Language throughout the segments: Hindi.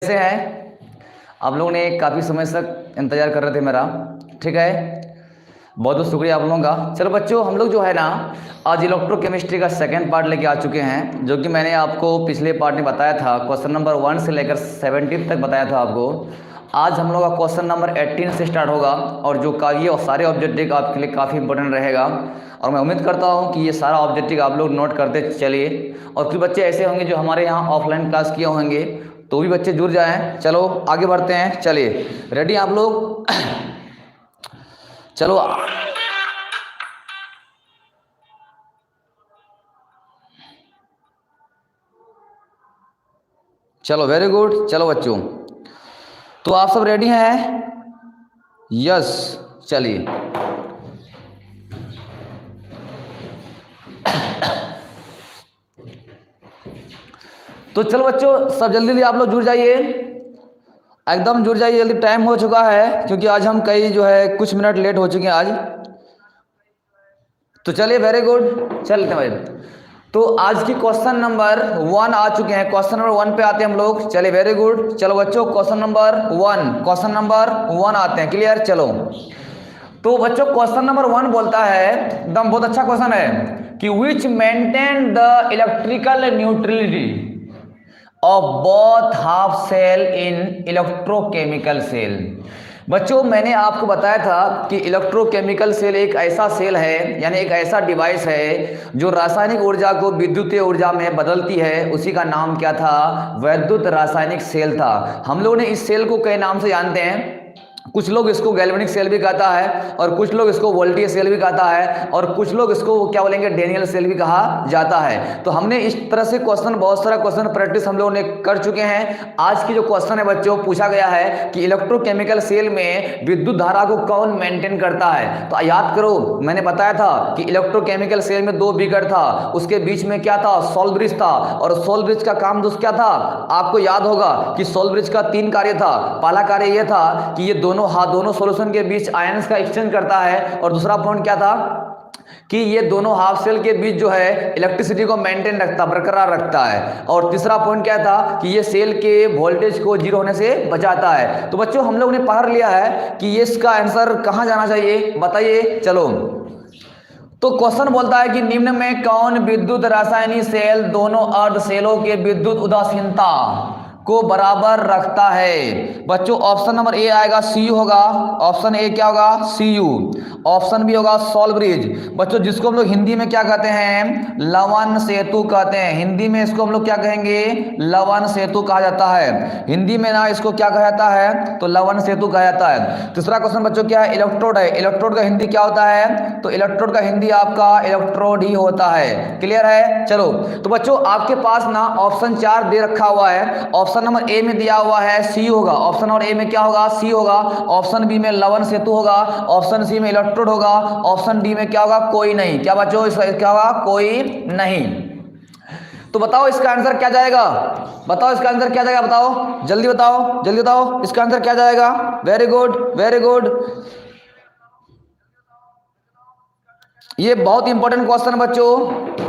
कैसे हैं आप लोगों ने? काफ़ी समय तक इंतज़ार कर रहे थे मेरा। ठीक है, बहुत बहुत शुक्रिया आप लोगों का। चलो बच्चों, हम लोग जो है ना आज इलेक्ट्रोकेमिस्ट्री का सेकंड पार्ट लेके आ चुके हैं, जो कि मैंने आपको पिछले पार्ट में बताया था। क्वेश्चन नंबर 1 से लेकर 17 तक बताया था आपको। आज हम लोग का क्वेश्चन नंबर 18 से स्टार्ट होगा, और जो का ये सारे ऑब्जेक्टिव आपके लिए काफ़ी इंपॉर्टेंट रहेगा। और मैं उम्मीद करता हूँ कि ये सारा ऑब्जेक्टिव आप लोग नोट करते चलिए। और कुछ बच्चे ऐसे होंगे जो हमारे यहाँ ऑफलाइन क्लास किए होंगे, तो भी बच्चे जुड़ जाएं। चलो आगे बढ़ते हैं, चलिए रेडी आप लोग? चलो चलो वेरी गुड। चलो बच्चों, तो आप सब रेडी हैं? यस, चलिए। तो चलो बच्चों, सब जल्दी जल्दी आप लोग जुड़ जाइए, एकदम जुड़ जाइए जल्दी, टाइम हो चुका है, क्योंकि आज हम कई जो है कुछ मिनट लेट हो चुके हैं आज। तो चलिए वेरी गुड, चलते हैं भाई। तो आज की क्वेश्चन नंबर 1 आ चुके हैं। क्वेश्चन नंबर 1 पे आते हैं हम लोग। चलिए वेरी गुड। चलो बच्चों, क्वेश्चन नंबर 1 आते हैं। क्लियर? चलो तो बच्चों, क्वेश्चन नंबर 1 बोलता है, एकदम बहुत अच्छा क्वेश्चन है, कि which maintain the electrical neutrality of both half cell in electrochemical cell. बच्चों, मैंने आपको बताया था कि इलेक्ट्रोकेमिकल सेल एक ऐसा सेल है, यानी एक ऐसा डिवाइस है जो रासायनिक ऊर्जा को विद्युतीय ऊर्जा में बदलती है। उसी का नाम क्या था? वैद्युत रासायनिक सेल था। हम लोग ने इस सेल को कई नाम से जानते हैं। कुछ लोग इसको गैल्वेनिक सेल भी कहता है, और कुछ लोग इसको वोल्टेज सेल भी कहता है, और कुछ लोग इसको क्या बोलेंगे, डेनियल सेल भी कहा जाता है। तो हमने इस तरह से क्वेश्चन, बहुत सारा क्वेश्चन प्रैक्टिस हम लोगों ने कर चुके हैं। आज की जो क्वेश्चन है बच्चों, पूछा गया है कि इलेक्ट्रोकेमिकल सेल में विद्युत धारा को कौन मेंटेन करता है। तो याद करो, मैंने बताया था कि इलेक्ट्रोकेमिकल सेल में 2 बीकर था, उसके बीच में क्या था? सोल ब्रिज था। और सोल ब्रिज का काम दोस्त क्या था? आपको याद होगा कि सोल ब्रिज का 3 कार्य था। पहला कार्य यह था कि ये दोनों सॉल्यूशन के बीच आयंस का एक्सचेंज करता है। और दूसरा पॉइंट क्या था? कि ये दोनों हाफ सेल के बीच जो है इलेक्ट्रिसिटी को मेंटेन रखता, बरकरार रखता है। और तीसरा पॉइंट क्या था? कि ये सेल के वोल्टेज को 0 होने से बचाता है। तो बच्चों, हम लोग ने पढ़ लिया है कि ये इसका आंसर कहां जाना चाहिए, बताइए। चलो, तो क्वेश्चन बोलता है कि निम्न में कौन विद्युत रासायनिक सेल दोनों अर्ध सेलों के विद्युत उदासीनता को बराबर रखता है? बच्चों, ऑप्शन नंबर ए आएगा, सीयू होगा। ऑप्शन ए क्या होगा? सीयू। ऑप्शन बी होगा सोल ब्रिज। बच्चों, जिसको हम लोग हिंदी में क्या कहते हैं? लवन सेतु कहते हैं। हिंदी में इसको हम लोग क्या कहेंगे? लवन सेतु कहा जाता है। हिंदी में ना इसको क्या कहा जाता है? तो लवन सेतु कहा जाता है। तीसरा क्वेश्चन बच्चों क्या है? इलेक्ट्रोड है। इलेक्ट्रोड का हिंदी क्या होता है? तो इलेक्ट्रोड का हिंदी आपका इलेक्ट्रोड ही होता है। क्लियर है? चलो, तो बच्चों आपके पास ना ऑप्शन 4 दे रखा हुआ है। ऑप्शन नंबर ए में दिया हुआ है सी होगा। ऑप्शन नंबर ए में क्या होगा? सी होगा। ऑप्शन बी में लवन सेतु होगा। ऑप्शन सी में इलेक्ट्रोड होगा। ऑप्शन डी में क्या होगा? कोई नहीं। क्या बच्चों, इसका क्या होगा? कोई नहीं। तो बताओ इसका आंसर क्या जाएगा? बताओ इसका आंसर क्या जाएगा? बताओ जल्दी, बताओ जल्दी, बताओ इसका आंसर क्या जाएगा? Very good, very good. ये बहुत इंपॉर्टेंट क्वेश्चन बच्चों।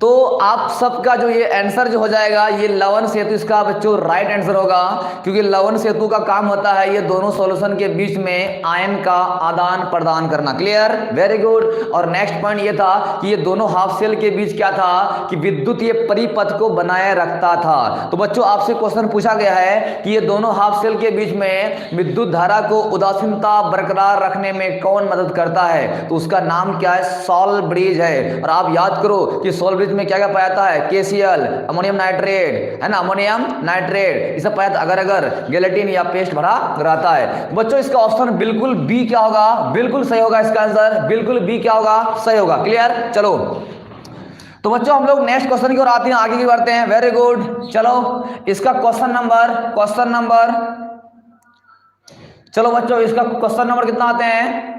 तो आप सबका जो ये आंसर जो हो जाएगा, ये लवन सेतु इसका बच्चों राइट आंसर होगा, क्योंकि लवन सेतु का काम होता है ये दोनों सॉल्यूशन के बीच में आयन का आदान प्रदान करना। क्लियर? Very good. और नेक्स्ट पॉइंट ये था कि ये दोनों हाफ सेल के बीच क्या था? कि विद्युत ये परिपथ को बनाए रखता था। तो बच्चों, आपसे क्वेश्चन पूछा गया है कि ये दोनों हाफ सेल के बीच में विद्युत धारा को उदासीनता बरकरार रखने में कौन मदद करता है? तो उसका नाम क्या है? सोल ब्रिज है। और आप याद करो कि सोल ब्रिज में क्या क्या पाया जाता है? KCl, अमोनियम नाइट्रेट, है ना, अमोनियम नाइट्रेट, ये सब पाया अगर अगर गेलेटिन या पेस्ट भरा रहता है। बच्चों, इसका ऑप्शन बिल्कुल बी क्या होगा? बिल्कुल सही होगा। इसका आंसर बिल्कुल बी क्या होगा? सही होगा। क्लियर? चलो, तो बच्चों हम लोग नेक्स्ट क्वेश्चन की ओर आते हैं, आगे की बढ़ते हैं। Very good. चलो, इसका क्वेश्चन नंबर चलो बच्चों, इसका क्वेश्चन नंबर कितना आते हैं?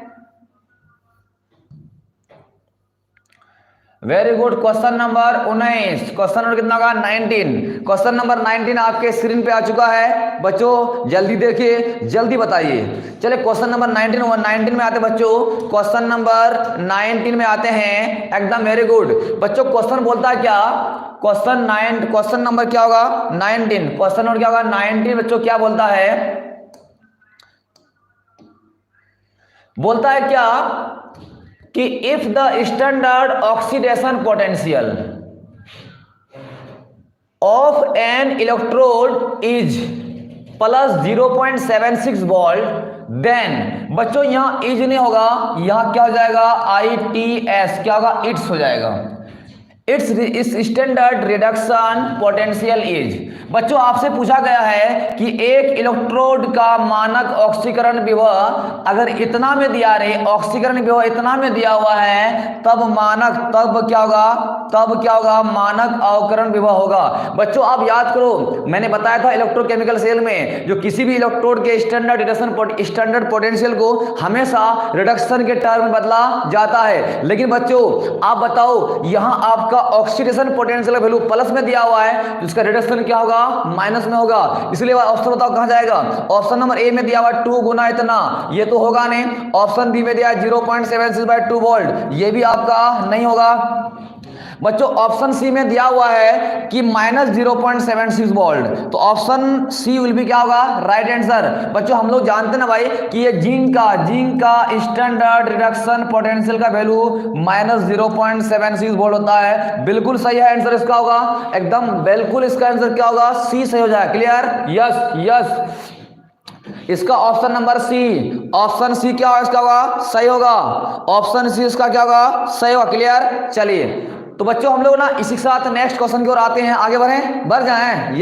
Very good. Question number 19। Question number कितना होगा? 19। क्वेश्चन नंबर 19 आपके स्क्रीन पे आ चुका है। बच्चों जल्दी देखिए, जल्दी बताइए। चलिए क्वेश्चन नंबर 19 में आते हैं बच्चों। क्वेश्चन नंबर 19 में आते हैं, एकदम वेरी गुड। बच्चों क्वेश्चन बोलता है क्या? क्वेश्चन नंबर क्या होगा 19, क्वेश्चन नंबर क्या होगा 19 बच्चों क्या बोलता है, बोलता है क्या कि if the standard oxidation potential of an electrode is plus 0.76 volt then, बच्चों यहां इज नहीं होगा, यहां क्या हो जाएगा ITS, क्या होगा इट्स हो जाएगा, it's standard reduction potential is. बच्चों आपसे पूछा गया है कि एक इलेक्ट्रोड का मानक ऑक्सीकरण विभव अगर इतना में दिया रहे, ऑक्सीकरण विभव इतना में दिया हुआ है, तब मानक, तब क्या होगा मानक अवकरण विभव होगा। बच्चों आप याद करो, मैंने बताया था इलेक्ट्रोकेमिकल सेल में जो किसी भी इलेक्ट्रोड के स्टैंडर्ड पोटेंशियल को हमेशा रिडक्शन के टर्म में बदला जाता है। लेकिन बच्चों आप बताओ, यहां आपका ऑक्सीडेशन पोटेंशियल वैल्यू प्लस में दिया हुआ है, जिसका रिडक्शन क्या होगा माइनस में होगा, इसलिए ऑप्शन बताओ कहां जाएगा। ऑप्शन नंबर ए में दिया हुआ 2 गुना इतना, ये तो होगा नहीं। ऑप्शन बी में दिया है 0.76/2 वोल्ट, ये भी आपका नहीं होगा। बच्चों ऑप्शन सी में दिया हुआ है कि -0.76 वोल्ट, तो ऑप्शन सी विल भी क्या होगा राइट आंसर। बच्चों हम लोग जानते हैं ना भाई कि ये जिंक का स्टैंडर्ड रिडक्शन पोटेंशियल का वैल्यू -0.76 वोल्ट होता है। बिल्कुल सही है आंसर इसका होगा, एकदम बिल्कुल इसका आंसर क्या होगा सी सही हो जाएगा। क्लियर, यस इसका option number C, option C क्या होगा इसका होगा सही होगा, ऑप्शन सी इसका क्या होगा सही होगा। क्लियर, चलिए तो बच्चों हम लोग ना इसी के साथ नेक्स्ट क्वेश्चन की ओर आते हैं, आगे बढ़ जाएं।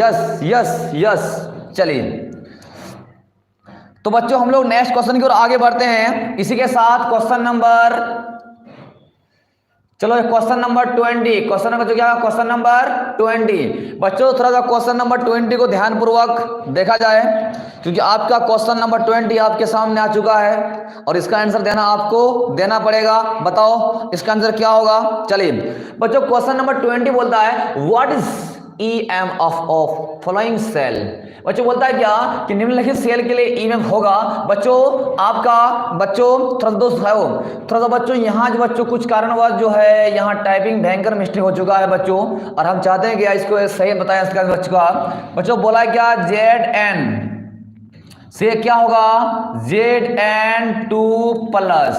यस चलिए तो बच्चों हम लोग नेक्स्ट क्वेश्चन की ओर आगे बढ़ते हैं, इसी के साथ क्वेश्चन नंबर 20, क्वेश्चन नंबर क्या है क्वेश्चन नंबर 20। बच्चों थोड़ा सा क्वेश्चन नंबर 20 को ध्यानपूर्वक देखा जाए, क्योंकि आपका क्वेश्चन नंबर 20 आपके सामने आ चुका है और इसका आंसर आपको देना पड़ेगा। बताओ इसका आंसर क्या होगा। चलिए बच्चों क्वेश्चन नंबर 20 बोलता है what is EMF of following cell. बच्चों बोलता है क्या कि निम्नलिखित सेल के लिए EMF होगा। बच्चों आपका थोड़ा सा बच्चों यहाँ जो बच्चों कुछ कारणवश जो है यहाँ टाइपिंग भयंकर मिस्टेक हो चुका है बच्चों, और हम चाहते हैं कि इसको सही बताएं इसका बच्चों का। बच्चों बोला है क्या ZN से क्या होगा Zn2+,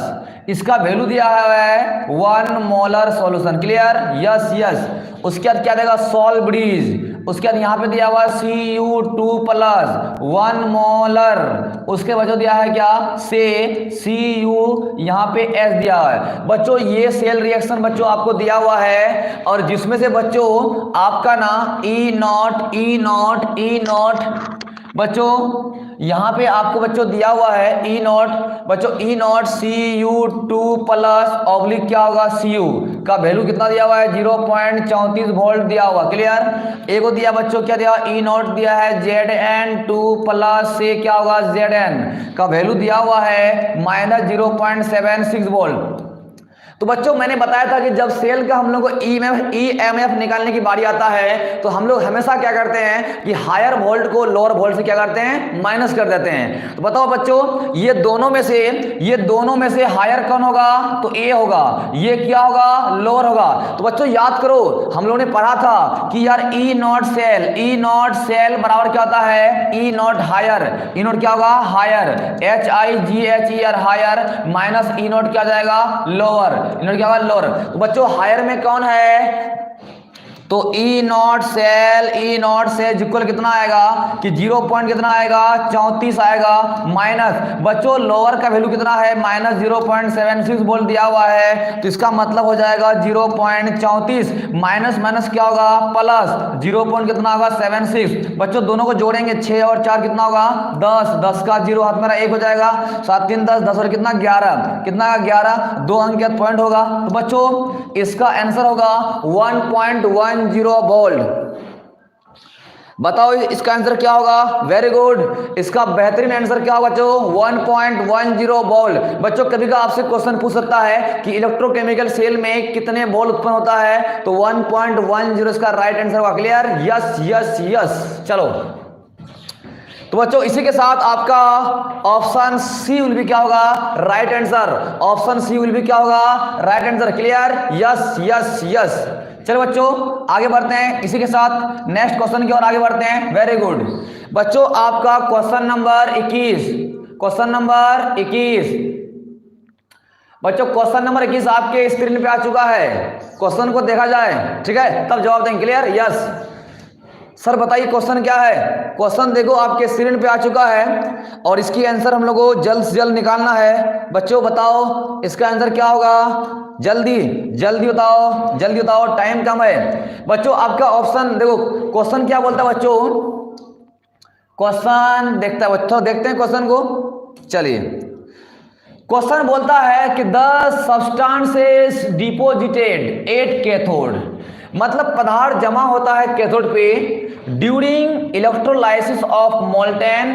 इसका वैल्यू दिया है 1 मोलर सॉल्यूशन। क्लियर, यस उसके बाद क्या देगा सॉल्व ब्रीज, उसके बाद यहाँ पे दिया हुआ Cu2+ 1 मोलर, उसके बाद दिया है क्या से Cu, यहाँ पे S दिया है। बच्चों ये सेल रिएक्शन बच्चों आपको दिया हुआ है, और जिसमें से बच्चों आपका ना E0 बच्चों यहाँ पे आपको बच्चों दिया हुआ है E0, बच्चों E0 Cu2+ ऑब्लिक क्या होगा Cu का वैल्यू कितना दिया हुआ है 0.34 वोल्ट दिया हुआ। क्लियर, एगो दिया बच्चों क्या दिया E0 दिया है Zn2+ से क्या होगा Zn का वैल्यू दिया हुआ है -0.76 वोल्ट। तो बच्चों मैंने बताया था कि जब सेल का हम लोग को EMF निकालने की बारी आता है तो हम लोग हमेशा क्या करते हैं कि हायर वोल्ट को लोअर वोल्ट से क्या करते हैं माइनस कर देते हैं। तो बताओ बच्चों ये दोनों में से हायर कौन होगा तो A होगा, ये क्या होगा लोअर होगा। तो बच्चों याद करो हम लोगों ने पढ़ा था कि यार E0 सेल बराबर क्या होता है E0 हायर, E0 क्या होगा higher, HIGHER higher minus E0 क्या जाएगा लोअर, E0 क्या होगा लोअर। तो बच्चों हायर में कौन है तो E0 से इक्वल कितना आएगा कि 0.34 आएगा, माइनस बच्चों लोअर का वैल्यू कितना है -0.76 वोल्ट दिया हुआ है, तो इसका मतलब हो जाएगा 0.34 माइनस क्या होगा प्लस 0.76। बच्चों दोनों को जोड़ेंगे 6 और 4 कितना होगा 10 का 0 हाथ मेरा 1 हो जाएगा, 7 3 10 और कितना 11, कितना 11 2 अंक का पॉइंट होगा। तो बच्चों इसका आंसर होगा 1.10 वोल्ट। बताओ इसका आंसर क्या होगा, वेरी गुड, इसका बेहतरीन आंसर क्या होगा बच्चों 1.10 वोल्ट। बच्चों कभी का आपसे क्वेश्चन पूछ सकता है कि इलेक्ट्रोकेमिकल सेल में कितने वोल्ट उत्पन्न होता है, तो 1.10 इसका राइट आंसर होगा। क्लियर, यस चलो तो बच्चों इसी के साथ आपका ऑप्शन सी विल भी क्या होगा right answer, option C will भी क्या होगा राइट आंसर। क्लियर, यस चलो बच्चों आगे बढ़ते हैं इसी के साथ नेक्स्ट क्वेश्चन की ओर आगे बढ़ते हैं। वेरी गुड बच्चों, आपका क्वेश्चन नंबर 21, क्वेश्चन नंबर 21 बच्चों, क्वेश्चन नंबर 21 आपके स्क्रीन पे आ चुका है। क्वेश्चन को देखा जाए, ठीक है, तब जवाब देंगे। क्लियर? यस सर बताइए क्वेश्चन क्या है। क्वेश्चन देखो आपके स्क्रीन पे आ चुका है और इसकी आंसर हम लोगों को जल्द से जल्द निकालना है। बच्चों बताओ इसका आंसर क्या होगा, जल्दी जल्दी बताओ, जल्दी बताओ, टाइम कम है। बच्चों आपका ऑप्शन देखो, क्वेश्चन क्या बोलता है बच्चों, क्वेश्चन देखता है बच्चों, देखते हैं क्वेश्चन को। चलिए क्वेश्चन बोलता है कि the substances deposited at cathode, मतलब पदार्थ जमा होता है कैथोड पे ड्यूरिंग इलेक्ट्रोलाइसिस ऑफ मोल्टेन।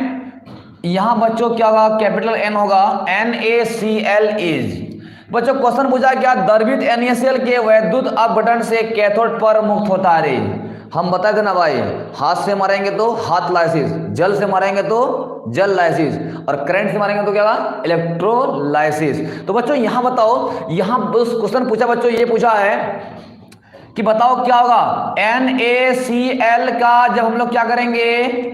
यहां बच्चों क्या होगा, कैपिटल एन होगा, NaCl इज। बच्चों क्वेश्चन पूछा क्या, द्रवित NaCl के वैद्युत अपघटन से कैथोड पर मुक्त होता है। रे हम बताए थे ना भाई, हाथ से मारेंगे तो हाथ लाइसिस, जल से मारेंगे तो जल लाइसिस, और करंट से मारेंगे तो क्या होगा, इलेक्ट्रोलाइसिस। तो बच्चों यहां बताओ, यहां क्वेश्चन पूछा बच्चों, ये पूछा है कि बताओ क्या होगा, NaCl का जब हम लोग क्या करेंगे,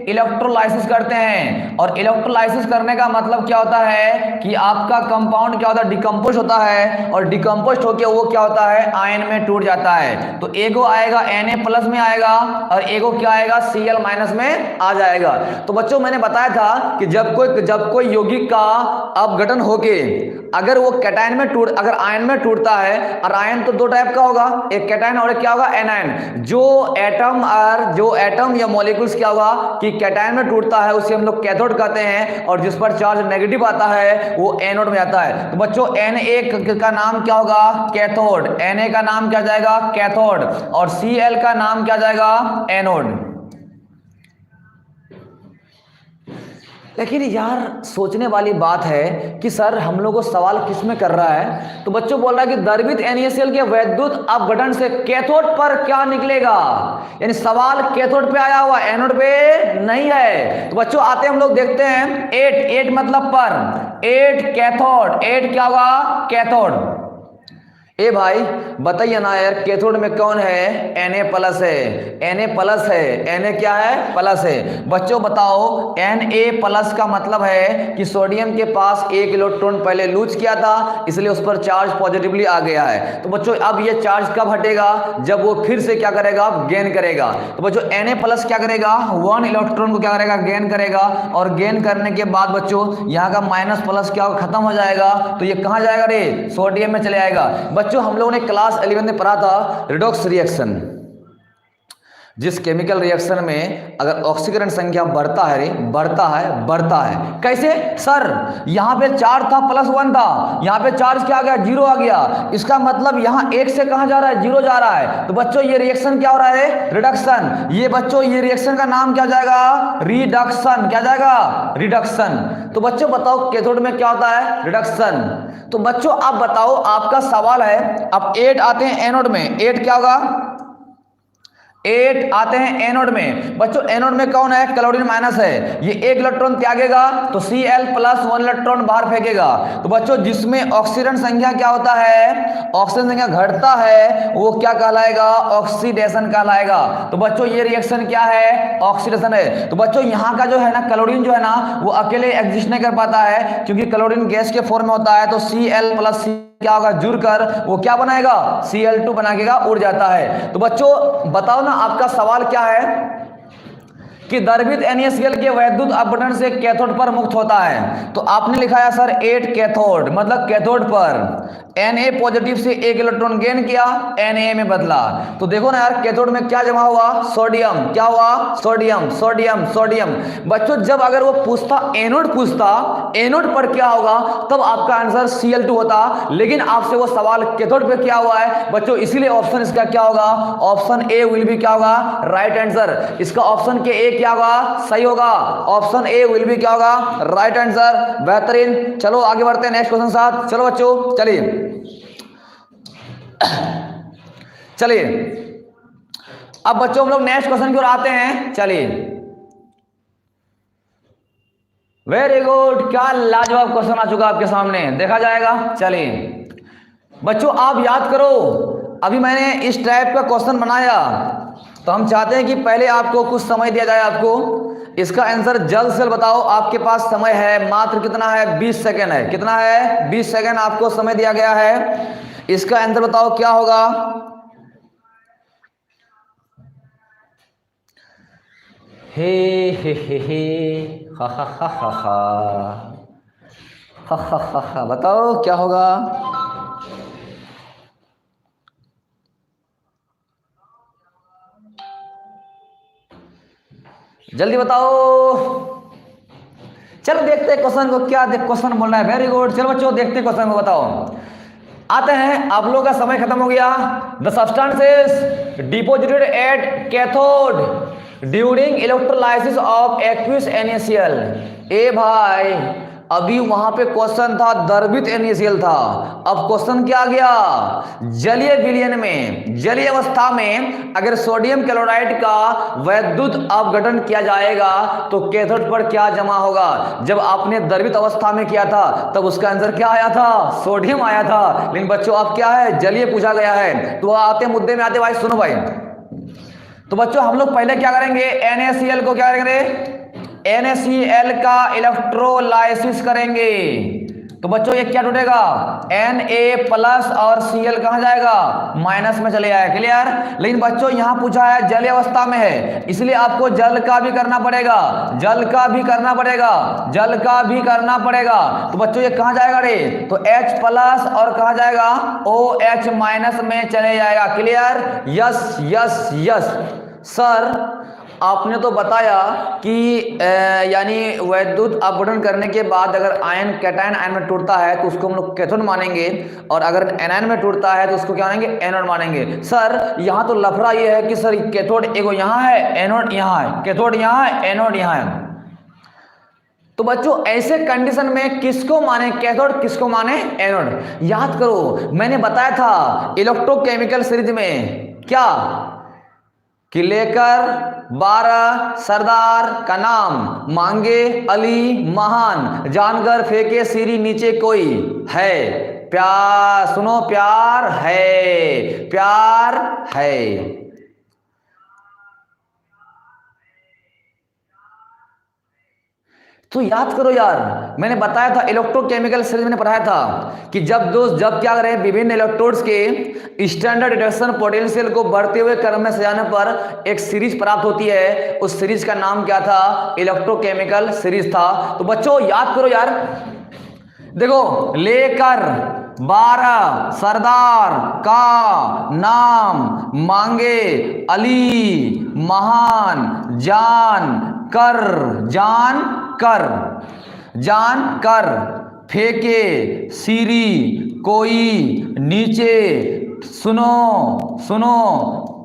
इलेक्ट्रोलाइसिस करते हैं, और इलेक्ट्रोलाइसिस करने का मतलब क्या होता है कि आपका कंपाउंड क्या होता है, डिकम्पोज होता है, और डिकम्पोज होकर वो क्या होता है, आयन में टूट जाता है। तो एगो आएगा Na+ में आएगा और एगो क्या आएगा, Cl- में आ जाएगा। तो बच्चों मैंने बताया था कि जब कोई यौगिक का अपघटन होके अगर वो कैटायन में अगर आयन में टूटता है, और आयन तो दो टाइप का होगा, एक कैटायन और एक क्या होगा, एनायन। जो एटम या मॉलिक्यूल्स क्या होगा कि कैटायन में टूटता है उसे हम लोग कैथोड कहते हैं, और जिस पर चार्ज नेगेटिव आता है वो एनोड में आता है। तो बच्चों Na का नाम क्या होगा, कैथोड, Na का नाम क्या जाएगा, कैथोड, और Cl का नाम क्या जाएगा, एनोड। लेकिन यार सोचने वाली बात है कि सर हम लोग को सवाल किस में कर रहा है। तो बच्चों बोल रहा है कि द्रवित NaCl के वैद्युत अपघटन से कैथोड पर क्या निकलेगा, यानी सवाल कैथोड पे आया हुआ, एनोड पे नहीं है। तो बच्चों आते हम लोग देखते हैं, 8 मतलब पर, 8 कैथोड, 8 क्या होगा, कैथोड। ए भाई बताइए ना यार, कैथोड में कौन है, Na+ है, Na+ है, Na क्या है, प्लस है। बच्चों बताओ Na+ का मतलब है कि सोडियम के पास 1 इलेक्ट्रॉन पहले लूज किया था, इसलिए उस पर चार्ज पॉजिटिवली आ गया है। तो बच्चों अब ये चार्ज कब हटेगा, जब वो फिर से क्या करेगा, गेन करेगा। तो बच्चों Na+ क्या करेगा, 1 इलेक्ट्रॉन को क्या करेगा, गेन करेगा, और गेन करने के बाद बच्चों यहाँ का माइनस+ क्या खत्म हो जाएगा, तो ये कहाँ जाएगा रे, सोडियम में चले आएगा। बच्चों हम लोगों ने क्लास 11 में पढ़ा था रिडॉक्स रिएक्शन, जिस केमिकल रिएक्शन में अगर ऑक्सीकरण संख्या बढ़ता है, कैसे सर, यहां पे चार्ज था +1 था, यहां पे चार्ज क्या आ गया, 0 आ गया, इसका मतलब यहां 1 से कहां जा रहा है, 0 जा रहा है। तो बच्चों ये रिएक्शन क्या हो रहा है, रिडक्शन। ये बच्चों ये रिएक्शन का नाम क्या जाएगा, रिडक्शन, क्या जाएगा, रिडक्शन। तो बच्चों बताओ कैथोड में क्या होता है, रिडक्शन। तो बच्चों आप बताओ, आपका सवाल है, अब 8 आते हैं एनोड में, 8 क्या होगा, 8 आते हैं एनोड में। बच्चों एनोड में कौन है, क्लोरीन माइनस है, ये 1 इलेक्ट्रॉन त्यागेगा तो Cl+ 1 इलेक्ट्रॉन बाहर फेंकेगा। तो बच्चों जिसमें ऑक्सीजन संख्या क्या होता है, ऑक्सीजन संख्या घटता है, वो क्या कहलाएगा, ऑक्सीडेशन कहलाएगा। तो बच्चों ये रिएक्शन क्या है, ऑक्सीडेशन है। तो बच्चों यहाँ का जो है ना, क्लोरीन जो है ना, वो अकेले एग्जिस्ट नहीं कर पाता है, क्योंकि क्लोरीन गैस के फॉर्म में होता है। तो Cl+ क्या होगा, जुड़कर वो क्या बनाएगा, Cl2 बनाएगा, उड़ जाता है। तो बच्चों बताओ ना, आपका सवाल क्या है कि द्रवित NaCl के वैद्युत अपघटन से कैथोड पर मुक्त होता है। तो आपने लिखा है सर 8 कैथोड, मतलब कैथोड पर Na+ से 1 इलेक्ट्रॉन गेन किया, Na में बदला। तो देखो ना यार, कैथोड में क्या जमा हुआ, सोडियम, क्या हुआ, सोडियम, सोडियम, सोडियम। बच्चों जब अगर वो पूछता एनोड पर क्या होगा, तब आपका आंसर Cl2 होता, लेकिन आपसे वो सवाल कैथोड पे क्या हुआ है बच्चों, इसीलिए ऑप्शन इसका क्या होगा, ऑप्शन ए विल बी क्या होगा, राइट आंसर। इसका ऑप्शन के ए क्या होगा, सही होगा, ऑप्शन ए विल बी क्या होगा, राइट आंसर। बेहतरीन, चलो आगे बढ़ते हैं नेक्स्ट क्वेश्चन साथ। चलो बच्चों चलिए अब बच्चों हम लोग नेक्स्ट क्वेश्चन की ओर आते हैं। चलिए वेरी गुड, क्या लाजवाब क्वेश्चन आ चुका आपके सामने, देखा जाएगा। चलिए बच्चों आप याद करो, अभी मैंने इस टाइप का क्वेश्चन बनाया, तो हम चाहते हैं कि पहले आपको कुछ समय दिया जाए आपको, इसका आंसर जल्द से जल्द बताओ। आपके पास समय है मात्र कितना है, 20 सेकेंड है। कितना है, 20 सेकेंड आपको समय दिया गया है। इसका आंसर बताओ क्या होगा। हे हा हा हा हा हा, बताओ क्या होगा। जल्दी बताओ। चलो देखते हैं क्वेश्चन को, क्या क्वेश्चन बोल रहा है। वेरी गुड, चलो बच्चों देखते हैं क्वेश्चन को, बताओ। आते हैं, आप लोगों का समय खत्म हो गया। The substances deposited at cathode during electrolysis of aqueous NaCl। ए भाई, अभी वहां पे क्वेश्चन था द्रवित NaCl था, अब क्वेश्चन क्या आ गया, जलीय विलयन में, जलीय अवस्था में अगर सोडियम क्लोराइड का वैद्युत अपघटन किया जाएगा तो कैथोड पर क्या जमा होगा। जब आपने द्रवित अवस्था में किया था तब उसका आंसर क्या आया था, सोडियम आया था। लेकिन बच्चों अब क्या है, जलीय पूछा गया है। तो आते मुद्दे में आते भाई, सुनो भाई। तो बच्चों हम लोग पहले क्या करेंगे, NaCl को क्या करेंगे, NaCl का इलेक्ट्रोलाइसिस करेंगे। तो बच्चों ये क्या टूटेगा, Na+ और Cl कहां जाएगा, माइनस में चले जाएगा। क्लियर। लेकिन बच्चों यहां पूछा है जलीय अवस्था में है, इसलिए आपको जल का भी करना पड़ेगा, जल का भी करना पड़ेगा, जल का भी करना पड़ेगा। तो बच्चों ये कहां जाएगा रे, तो H+ और कहां जाएगा, OH- में चले जाएगा। Clear. Yes yes yes. Sir आपने तो बताया कि यानी वैद्युत अपघटन करने के बाद अगर आयन कैटायन आयन में टूटता है तो उसको हम लोग कैथोड मानेंगे, और अगर एनायन में टूटता है तो उसको क्या मानेंगे, एनोड मानेंगे। सर यहाँ तो लफड़ा ये है कि सर कैथोड एगो यहाँ है, एनोड यहाँ है, कैथोड यहाँ है, एनोड यहाँ है। तो बच्चों ऐसे कंडीशन में किसको माने कैथोड, किसको माने एनोड। याद करो मैंने बताया था इलेक्ट्रोकेमिकल सीरीज में क्या, कि लेकर 12 सरदार का नाम, मांगे अली महान, जानकर फेंके सीरी नीचे कोई है, प्यार सुनो, प्यार है, प्यार है। तो याद करो यार, मैंने बताया था इलेक्ट्रोकेमिकल सीरीज मैंने पढ़ाया था कि जब क्या करें, विभिन्न इलेक्ट्रोड्स के स्टैंडर्ड रिडक्शन पोटेंशियल को बढ़ते हुए क्रम में सजाने पर एक सीरीज प्राप्त होती है। उस सीरीज का नाम क्या था, इलेक्ट्रोकेमिकल सीरीज था। तो बच्चों याद करो यार, देखो लेकर 12 सरदार का नाम, मांगे अली महान, जान कर फेंके सीरी कोई नीचे, सुनो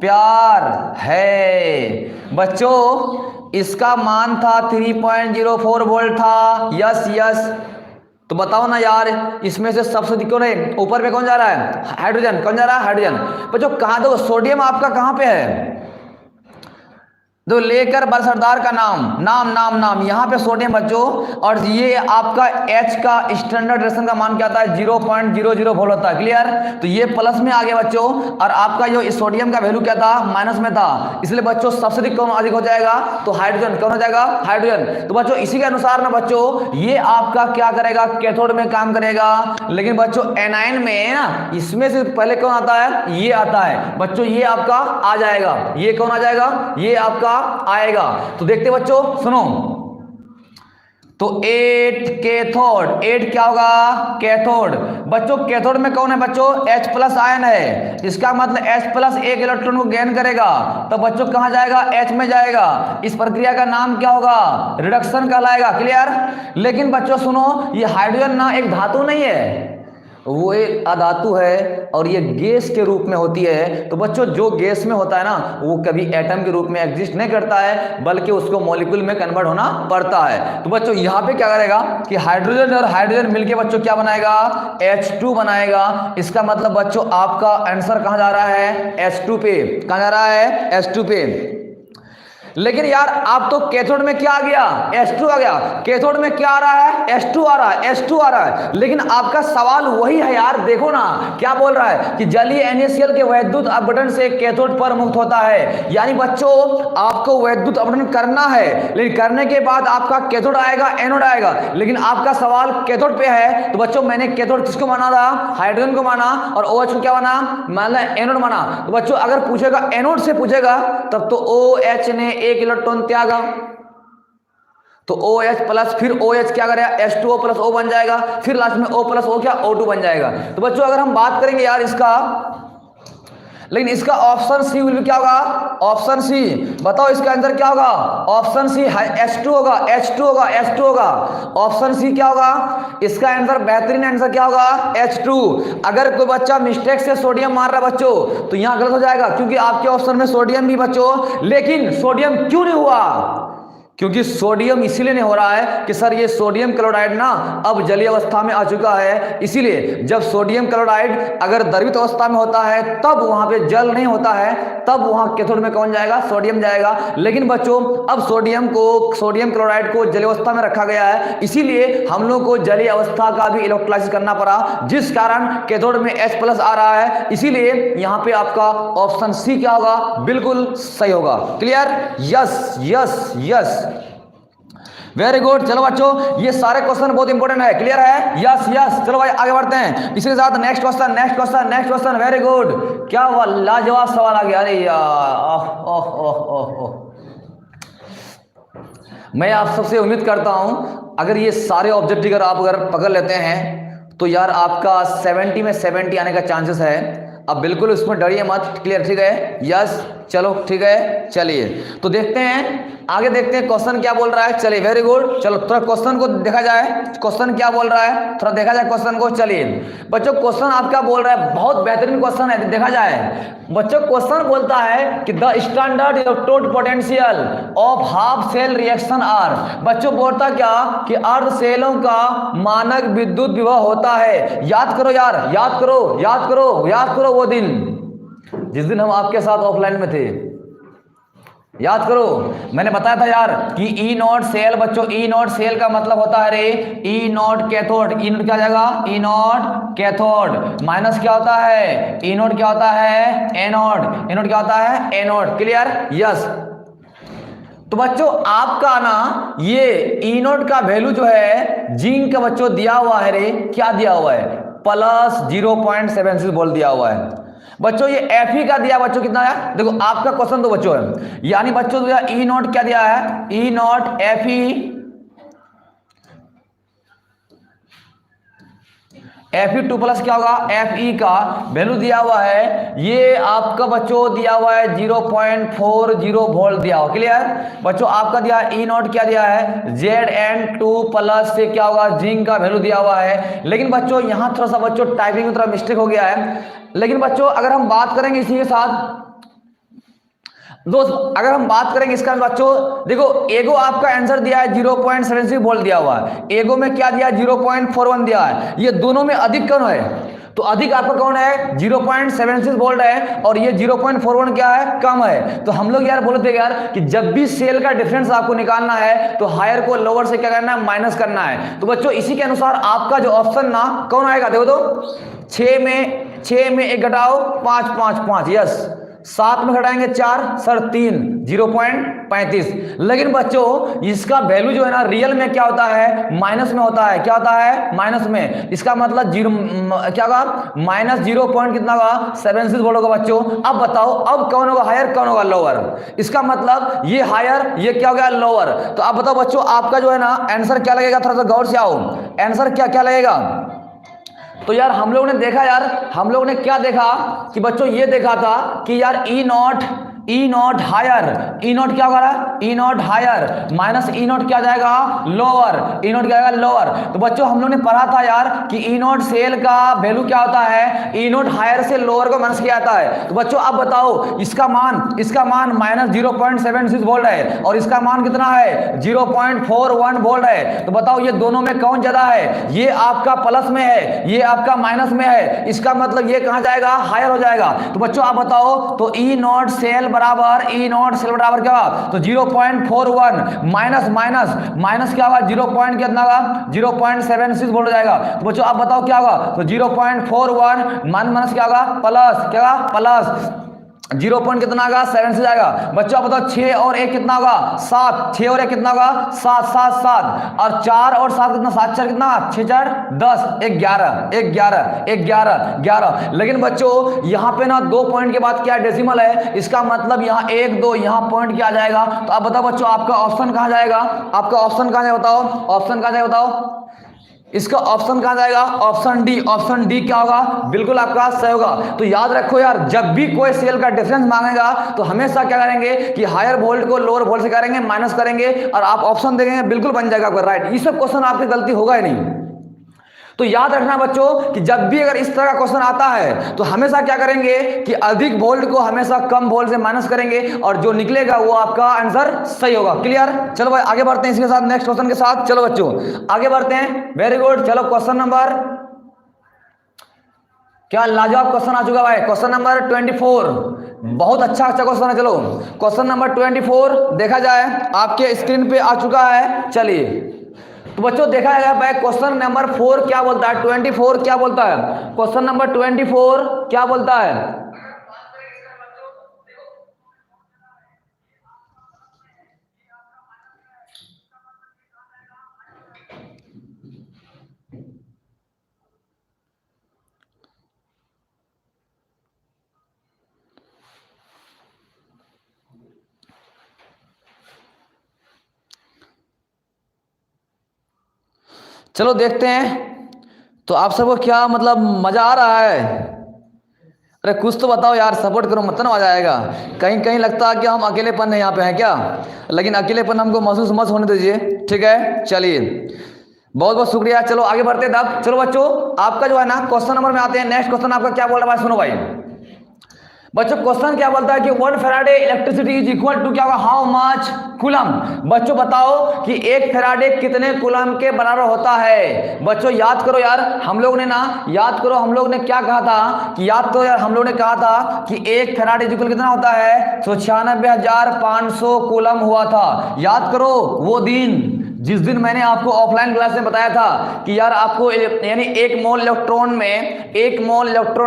प्यार है। बच्चों इसका मान था 3.04 वोल्ट था। Yes yes. तो बताओ ना यार, इसमें से सबसे कौन है ऊपर पे, कौन जा रहा है, हाइड्रोजन। कौन जा रहा है, हाइड्रोजन। बच्चों कहां, देखो सोडियम आपका कहां पे है, तो लेकर बर सरदार का नाम यहाँ पे सोडियम बच्चों, और ये आपका H का स्टैंडर्ड रेशन का मान क्या आता है, 0.00 वोल्ट होता है। क्लियर। तो ये प्लस में आ गया बच्चों, और आपका जो सोडियम का वैल्यू क्या था, माइनस में था। इसलिए बच्चों सबसे अधिक कौन अधिक हो जाएगा, तो हाइड्रोजन। कौन हो जाएगा, हाइड्रोजन। तो बच्चों इसी के अनुसार ना बच्चों ये आपका क्या करेगा, कैथोड में काम करेगा। लेकिन बच्चों एनायन में ना, इसमें से पहले कौन आता है, ये आता है बच्चों, ये आपका आ जाएगा। ये कौन आ जाएगा, ये आपका आएगा। तो देखते बच्चों सुनो, तो 8 कैथोड, 8 क्या होगा, कैथोड। बच्चों कैथोड में कौन है बच्चों, H+ आयन है। इसका मतलब H+ एक इलेक्ट्रॉन को गेन करेगा, तो बच्चों कहां जाएगा, H में जाएगा। इस प्रक्रिया का नाम क्या होगा, रिडक्शन कहलाएगा। क्लियर। लेकिन बच्चों सुनो, ये हाइड्रोजन ना एक धातु नहीं है, वो एक अधातु है, और ये गैस के रूप में होती है। तो बच्चों जो गैस में होता है ना, वो कभी एटम के रूप में एग्जिस्ट नहीं करता है, बल्कि उसको मॉलिक्यूल में कन्वर्ट होना पड़ता है। तो बच्चों यहाँ पे क्या करेगा कि हाइड्रोजन और हाइड्रोजन मिलके बच्चों क्या बनाएगा, H2 बनाएगा। इसका मतलब बच्चों आपका आंसर कहाँ जा रहा है, H2 पे। कहाँ जा रहा है, H2 पे। लेकिन यार आप तो कैथोड में क्या आ गया, H2 आ गया। कैथोड में क्या आ रहा है, H2 आ रहा है, H2 आ रहा है। लेकिन आपका सवाल वही है यार, देखो ना क्या बोल रहा है कि जलीय NaCl के वैद्युत अपघटन से कैथोड पर मुक्त होता है। यानी बच्चों आपको वैद्युत अपघटन करना है, लेकिन करने के बाद आपका कैथोड आएगा, एनोड आएगा। लेकिन आपका सवाल कैथोड पे है, तो बच्चों मैंने कैथोड किसको माना था, हाइड्रोजन को माना, और OH को क्या माना, मान एनोड माना। तो बच्चों अगर पूछेगा एनोड से पूछेगा तब तो OH ने 1 इलेक्ट्रॉन त्यागा, तो OH प्लस फिर OH क्या करेगा, H2O प्लस O बन जाएगा, फिर लास्ट में O प्लस O क्या, O2 बन जाएगा। तो बच्चों अगर हम बात करेंगे यार इसका, लेकिन इसका ऑप्शन सी विल भी क्या होगा, ऑप्शन सी। बताओ इसका आंसर क्या होगा, ऑप्शन सी H2 होगा, H2 होगा, H2 होगा। ऑप्शन सी क्या होगा, इसका आंसर, बेहतरीन आंसर क्या होगा, H2। अगर कोई बच्चा मिस्टेक से सोडियम मार रहा है बच्चों, तो यहां गलत हो जाएगा, क्योंकि आपके ऑप्शन में सोडियम भी बच्चों, लेकिन सोडियम क्यों नहीं हुआ, क्योंकि सोडियम इसीलिए नहीं हो रहा है कि सर ये सोडियम क्लोराइड ना अब जलीय अवस्था में आ चुका है। इसीलिए जब सोडियम क्लोराइड अगर द्रवित अवस्था में होता है तब वहां पे जल नहीं होता है, तब वहां कैथोड में कौन जाएगा, सोडियम जाएगा। लेकिन बच्चों अब सोडियम क्लोराइड को जलीय अवस्था में रखा गया है, इसीलिए हम लोग को जलीय अवस्था का भी इलेक्ट्रोलाइसिस करना पड़ा, जिस कारण कैथोड में H प्लस आ रहा है। इसीलिए यहां पे आपका ऑप्शन सी क्या होगा, बिल्कुल सही होगा। Clear, yes yes yes, very good. चलो बच्चों ये सारे क्वेश्चन बहुत इंपॉर्टेंट है, क्लियर है, यस यस। चलो भाई आगे बढ़ते हैं, इसी के साथ next question, next question, next question. Very good, क्या हुआ, लाजवाब सवाल आ गया। अरे यार ओह ओह ओह ओह, मैं आप सबसे उम्मीद करता हूं अगर ये सारे ऑब्जेक्टिव अगर पकड़ लेते हैं तो यार आपका 70 में 70 आने का चांसेस है। अब बिल्कुल उसमें डरिए मत, क्लियर, ठीक है, यस। चलो ठीक है, चलिए तो देखते हैं आगे, देखते हैं क्वेश्चन क्या बोल रहा है। चलिए वेरी गुड, चलो थोड़ा क्वेश्चन को देखा जाए, क्वेश्चन क्या बोल रहा है, थोड़ा देखा जाए क्वेश्चन को। चलिए बच्चों क्वेश्चन आपका बोल रहा है, बहुत बेहतरीन क्वेश्चन है, देखा जाए। बच्चों क्वेश्चन बोलता है कि the standard electrode potential of half cell reaction are. बच्चों बोलता क्या कि अर्ध सेलों का मानक विद्युत विभव होता है। याद करो यार, याद करो, याद करो, याद करो वो दिन जिस दिन हम आपके साथ ऑफलाइन में थे, याद करो। मैंने बताया था यार कि ई नॉट सेल, बच्चों ई नॉट सेल का मतलब होता है रे ई नॉट कैथोड। ई नॉट क्या आ जाएगा, ई नॉट कैथोड, माइनस क्या होता है, ई नॉट क्या होता है, एनोड। एनोड क्या होता है, एनोड। Clear, yes. तो बच्चों आपका ना ये ई नॉट का वैल्यू जो है जिंक का बच्चों दिया हुआ है रे, क्या दिया हुआ है, प्लस 0.76 वोल्ट दिया हुआ है। बच्चों ये Fe का दिया बच्चों कितना है, देखो आपका क्वेश्चन तो बच्चों है, यानी बच्चों तो ई नॉट क्या दिया है, ई नॉट Fe2 प्लस क्या होगा, Fe का वैल्यू दिया हुआ है, ये आपका बच्चों दिया हुआ है 0.40 वोल्ट दिया हुआ। क्लियर बच्चों, आपका दिया ई नॉट क्या दिया है, Zn2 प्लस से क्या होगा, जिंक का वैल्यू दिया हुआ है। लेकिन बच्चों यहां थोड़ा सा बच्चों टाइपिंग में थोड़ा मिस्टेक हो गया है। लेकिन बच्चों अगर हम बात करेंगे इसी के साथ दोस्त, अगर हम बात करेंगे इसका बच्चों, देखो एगो आपका आंसर दिया है 0.76 वोल्ट दिया हुआ है, एगो में क्या दिया है 0.41 दिया है। ये दोनों में अधिक कौन है, तो अधिक आपका कौन है, 0.76 वोल्ट है, और ये 0.41 क्या है, कम है। तो हम लोग यार बोले थे यार कि जब भी सेल का डिफरेंस आपको निकालना है तो हायर को लोअर से क्या करना है, माइनस करना है। तो बच्चों इसी के अनुसार आपका जो ऑप्शन ना कौन आएगा, देखो तो 6 में 1 घटाओ 5 5 5, यस। 7 में घटाएंगे 4 सर 3, 0.35। लेकिन बच्चों इसका वैल्यू जो है ना रियल में क्या होता है, माइनस में होता है। क्या होता है, माइनस में। इसका मतलब क्या होगा, माइनस 0. कितना होगा, 76 वोल्ट होगा बच्चों। अब बताओ अब कौन होगा हायर, कौन होगा लोअर। इसका मतलब ये हायर, ये क्या हो गया, लोअर। तो आप बताओ बच्चों आपका जो है ना आंसर क्या लगेगा, थोड़ा सा गौर से आओ, आंसर क्या क्या लगेगा। तो यार हम लोग ने देखा, यार हम लोग ने क्या देखा कि बच्चों ये देखा था कि यार E naught higher, E naught क्या होगा, E naught higher minus E naught क्या जाएगा, लोअर। ई नॉट क्या जाएगा, लोअर। तो बच्चों हम लोग ने पढ़ा था यार कि ई नॉट सेल का वैल्यू क्या होता है, ई नॉट हायर से लोअर को माइनस किया जाता है। तो बच्चों अब बताओ इसका मान माइनस 0.76 वोल्ट है, और इसका मान कितना है, 0.41 वोल्ट है। तो बताओ ये दोनों में कौन ज्यादा है, ये आपका प्लस में है, ये आपका माइनस में है। इसका मतलब ये कहां जाएगा, हायर हो जाएगा। तो बच्चों आप बताओ, तो ई नॉट सेल बराबर ई नॉट सेल बराबर क्या होगा, तो 0.41 माइनस माइनस माइनस क्या होगा 0. कितना होगा 0.76 वोल्ट हो जाएगा। तो बच्चों आप बताओ क्या होगा, तो 0.41 माइनस क्या होगा प्लस क्या होगा प्लस 0. कितना होगा 7 से जाएगा। बच्चों आप बताओ 6 और 1 कितना होगा 7, 6 और 1 कितना होगा 7 7 7 और 4 और 7 कितना 7 4 कितना 6 4 10 11 11 11 11। लेकिन बच्चों यहाँ पे ना 2 पॉइंट के बाद क्या डेसिमल है, इसका मतलब यहाँ 1 2 यहाँ पॉइंट क्या आ जाएगा। तो आप बताओ बच्चों आपका ऑप्शन कहाँ जाएगा, आपका ऑप्शन कहाँ जाएगा बताओ, ऑप्शन कहाँ जाएगा बताओ, इसका ऑप्शन कहां जाएगा, ऑप्शन डी। ऑप्शन डी क्या होगा, बिल्कुल आपका सही होगा। तो याद रखो यार, जब भी कोई सेल का डिफरेंस मांगेगा तो हमेशा क्या करेंगे कि हायर वोल्ट को लोअर वोल्ट से करेंगे माइनस करेंगे और आप ऑप्शन देंगे, बिल्कुल बन जाएगा आपका राइट। ये सब क्वेश्चन आपकी गलती होगा ही नहीं। तो याद रखना बच्चों कि जब भी अगर इस तरह का क्वेश्चन आता है तो हमेशा क्या करेंगे कि अधिक वोल्ट को हमेशा कम वोल्ट से माइनस करेंगे और जो निकलेगा वो आपका आंसर सही होगा। क्लियर। चलो भाई आगे बढ़ते हैं इसके साथ, नेक्स्ट क्वेश्चन के साथ। चलो बच्चों आगे बढ़ते हैं, वेरी गुड। चलो क्वेश्चन नंबर, क्या लाजवाब क्वेश्चन आ चुका भाई, क्वेश्चन नंबर 24। बहुत अच्छा क्वेश्चन है। चलो क्वेश्चन नंबर 24 देखा जाए, आपके स्क्रीन पे आ चुका है। चलिए तो बच्चों देखा जाएगा भाई क्वेश्चन नंबर 4 क्या बोलता है, 24 क्या बोलता है, क्वेश्चन नंबर 24 क्या बोलता है। चलो देखते हैं तो आप सबको क्या मतलब मजा आ रहा है। अरे कुछ तो बताओ यार, सपोर्ट करो, मत ना आ जाएगा। कहीं कहीं लगता है कि हम अकेलेपन है यहाँ पे हैं क्या, लेकिन अकेलेपन हमको महसूस मत होने दीजिए, ठीक है। चलिए बहुत बहुत शुक्रिया। चलो आगे बढ़ते हैं तब। चलो बच्चों आपका जो है ना क्वेश्चन नंबर में आते हैं। नेक्स्ट क्वेश्चन आपका क्या बोल रहा है, सुनो भाई। बच्चों क्वेश्चन क्या बोलता है कि 1 faraday electricity is equal to क्या होगा, हाउ मच कूलम। बच्चों बताओ कि 1 फैराडे कितने कूलम के बराबर होता है। बच्चों याद करो यार, हम लोग ने ना याद करो हम लोग ने क्या कहा था कि याद करो यार, हम लोग ने कहा था कि 1 फैराडे इज इक्वल कितना होता है, तो 96,500 कूलम हुआ था। याद करो वो दिन जिस दिन मैंने आपको ऑफलाइन क्लास में बताया था कि यार आपको यानी 1 मोल इलेक्ट्रॉन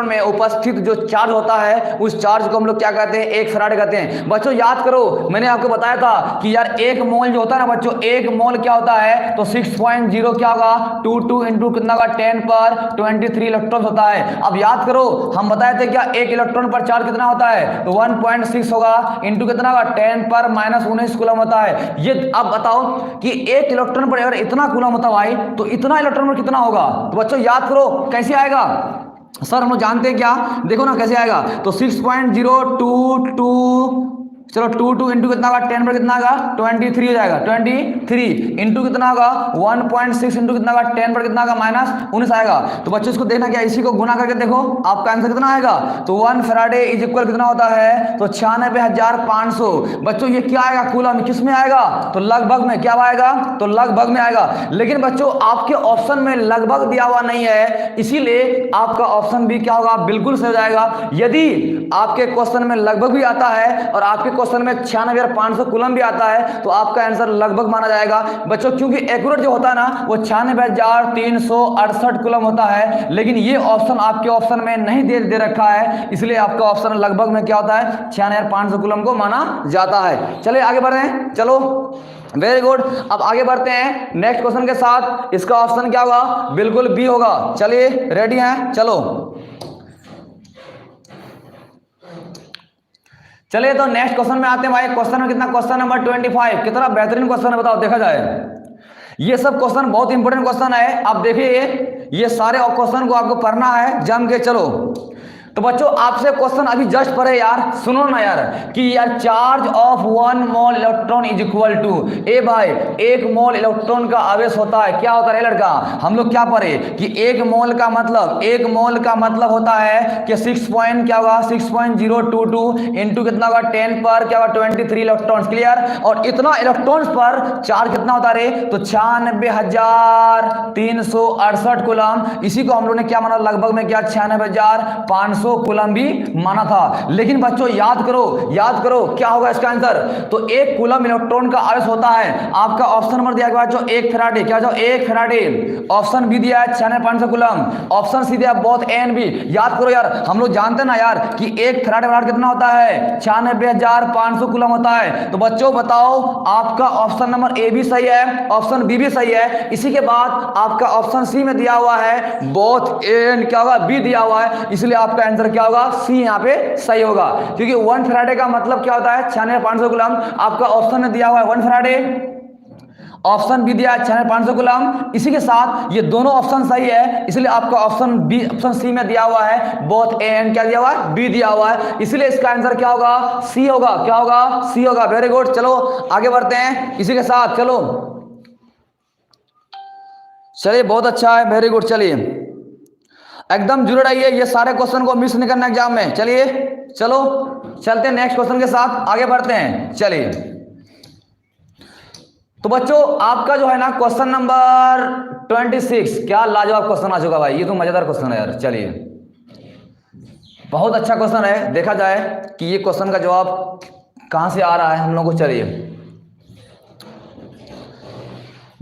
में उपस्थित जो चार्ज होता है उस चार्ज को हम लोग क्या कहते हैं, 1 फैराडे कहते हैं। बच्चों याद करो मैंने आपको बताया था कि यार 1 मोल जो होता है ना बच्चों, 1 मोल क्या होता है, तो 6.0 क्या होगा 22 इंटू कितना का 10⁻23 इलेक्ट्रॉन होता है। अब याद करो हम बताए थे क्या 1 इलेक्ट्रॉन पर चार्ज कितना होता है, तो 1.6 होगा इंटू कितना का 10⁻−19 कूलम होता है। ये अब बताओ कि 1 इलेक्ट्रॉन पर अगर इतना कूलम होता भाई तो इतना इलेक्ट्रॉन पर कितना होगा। तो बच्चों याद करो कैसे आएगा सर, हम लोग जानते हैं क्या, देखो ना कैसे आएगा, तो 6.022 चलो 22 इंटू कितना होगा 10 पर कितना होगा 23 हो जाएगा, 23 इंटू कितना होगा 1.6 इंटू कितना होगा 10 पर कितना होगा -19 आएगा। तो बच्चों इसको देखना क्या, इसी को गुना करके देखो आपका आंसर कितना आएगा। तो 1 फैराडे इज इक्वल कितना होता है, तो 96,500। बच्चों ये क्या आएगा कूलम, किस में आएगा, तो लगभग में क्या आएगा, तो लगभग में आएगा। लेकिन बच्चों आपके ऑप्शन में लगभग दिया हुआ नहीं है, इसीलिए आपका ऑप्शन भी क्या होगा, बिल्कुल सही हो जाएगा। यदि आपके क्वेश्चन में लगभग भी आता है और आपके क्वेश्चन में 96,500 कूलम भी आता है तो आपका आंसर लगभग माना जाएगा। बच्चों क्योंकि एक्यूरेट जो होता है ना वो 96,368 कूलम होता है, लेकिन ये ऑप्शन आपके ऑप्शन में नहीं दे रखा है, इसलिए आपका ऑप्शन लगभग में क्या होता है 96,500 कूलम को माना जाता है। चलिए आगे बढ़ रहे हैं, चलो वेरी गुड। अब आगे बढ़ते हैं नेक्स्ट क्वेश्चन के साथ। इसका ऑप्शन क्या होगा, बिल्कुल बी होगा। चलिए रेडी हैं, चलो चलिए तो नेक्स्ट क्वेश्चन में आते हैं भाई। क्वेश्चन में कितना, क्वेश्चन नंबर 25। कितना बेहतरीन क्वेश्चन है बताओ, देखा जाए। ये सब क्वेश्चन बहुत इंपॉर्टेंट क्वेश्चन है। आप देखिए ये सारे क्वेश्चन को आपको पढ़ना है जम के। चलो तो बच्चों आपसे क्वेश्चन अभी जस्ट पढ़े यार, सुनो ना यार कि यार charge of 1 mole electron is equal to, ए भाई 1 मोल इलेक्ट्रॉन का आवेश होता है, क्या होता है लड़का, हम लोग क्या पढ़े कि 1 मोल का मतलब होता है कि 6 पॉइंट क्या होगा 6.022 इंटू कितना होगा 10 पर क्या होगा 23 इलेक्ट्रॉन्स। क्लियर। और इतना इलेक्ट्रॉन्स पर चार्ज कितना होता है, तो 96,368 कूलम। इसी को हम लोग ने क्या माना, लगभग में क्या 96,500 500 कूलम भी माना था। लेकिन बच्चों याद करो क्या होगा इसका आंसर। तो 1 कूलम इलेक्ट्रॉन का आवेश होता है। आपका ऑप्शन नंबर दिया गया बच्चों 1 फैराडे, क्या जो 1 फैराडे। ऑप्शन बी दिया है 9500 कूलम, ऑप्शन सी दिया बोथ ए एंड बी। याद करो यार, हम लोग जानते हैं ना यार कि 1 फैराडे बराबर कितना होता है, 96500 कूलम होता है। तो बच्चों बताओ आपका ऑप्शन नंबर ए भी सही है, ऑप्शन बी भी सही है। इसी के बाद आपका ऑप्शन सी में दिया हुआ है बोथ ए एंड क्या होगा, बी दिया हुआ है। इसलिए आपका आंसर क्या होगा, सी यहाँ पे सही होगा। क्योंकि 1 फैराडे का मतलब क्या होता है, 9500 कूलम। आपका ऑप्शन में दिया हुआ है 1 फैराडे, ऑप्शन बी दिया है 9500 कूलम। इसी के साथ ये दोनों ऑप्शन सही है, इसलिए आपका ऑप्शन बी, ऑप्शन सी में दिया हुआ है बोथ ए एंड क्या दिया हुआ है, बी दिया हुआ है। इसलिए इसका आंसर क्या होगा, सी होगा। क्या होगा, सी होगा। Very good. चलो आगे बढ़ते हैं इसी के साथ। चलिए बहुत अच्छा है, वेरी गुड। चलिए एकदम जुड़े रहिए, ये सारे क्वेश्चन को मिस नहीं करना एग्जाम में। चलिए चलो चलते हैं नेक्स्ट क्वेश्चन के साथ, आगे बढ़ते हैं। चलिए तो बच्चों आपका जो है ना क्वेश्चन नंबर 26, क्या लाजवाब क्वेश्चन आ चुका भाई, ये तो मजेदार क्वेश्चन है यार। चलिए बहुत अच्छा क्वेश्चन है, देखा जाए कि ये क्वेश्चन का जवाब कहां से आ रहा है हम लोग को। चलिए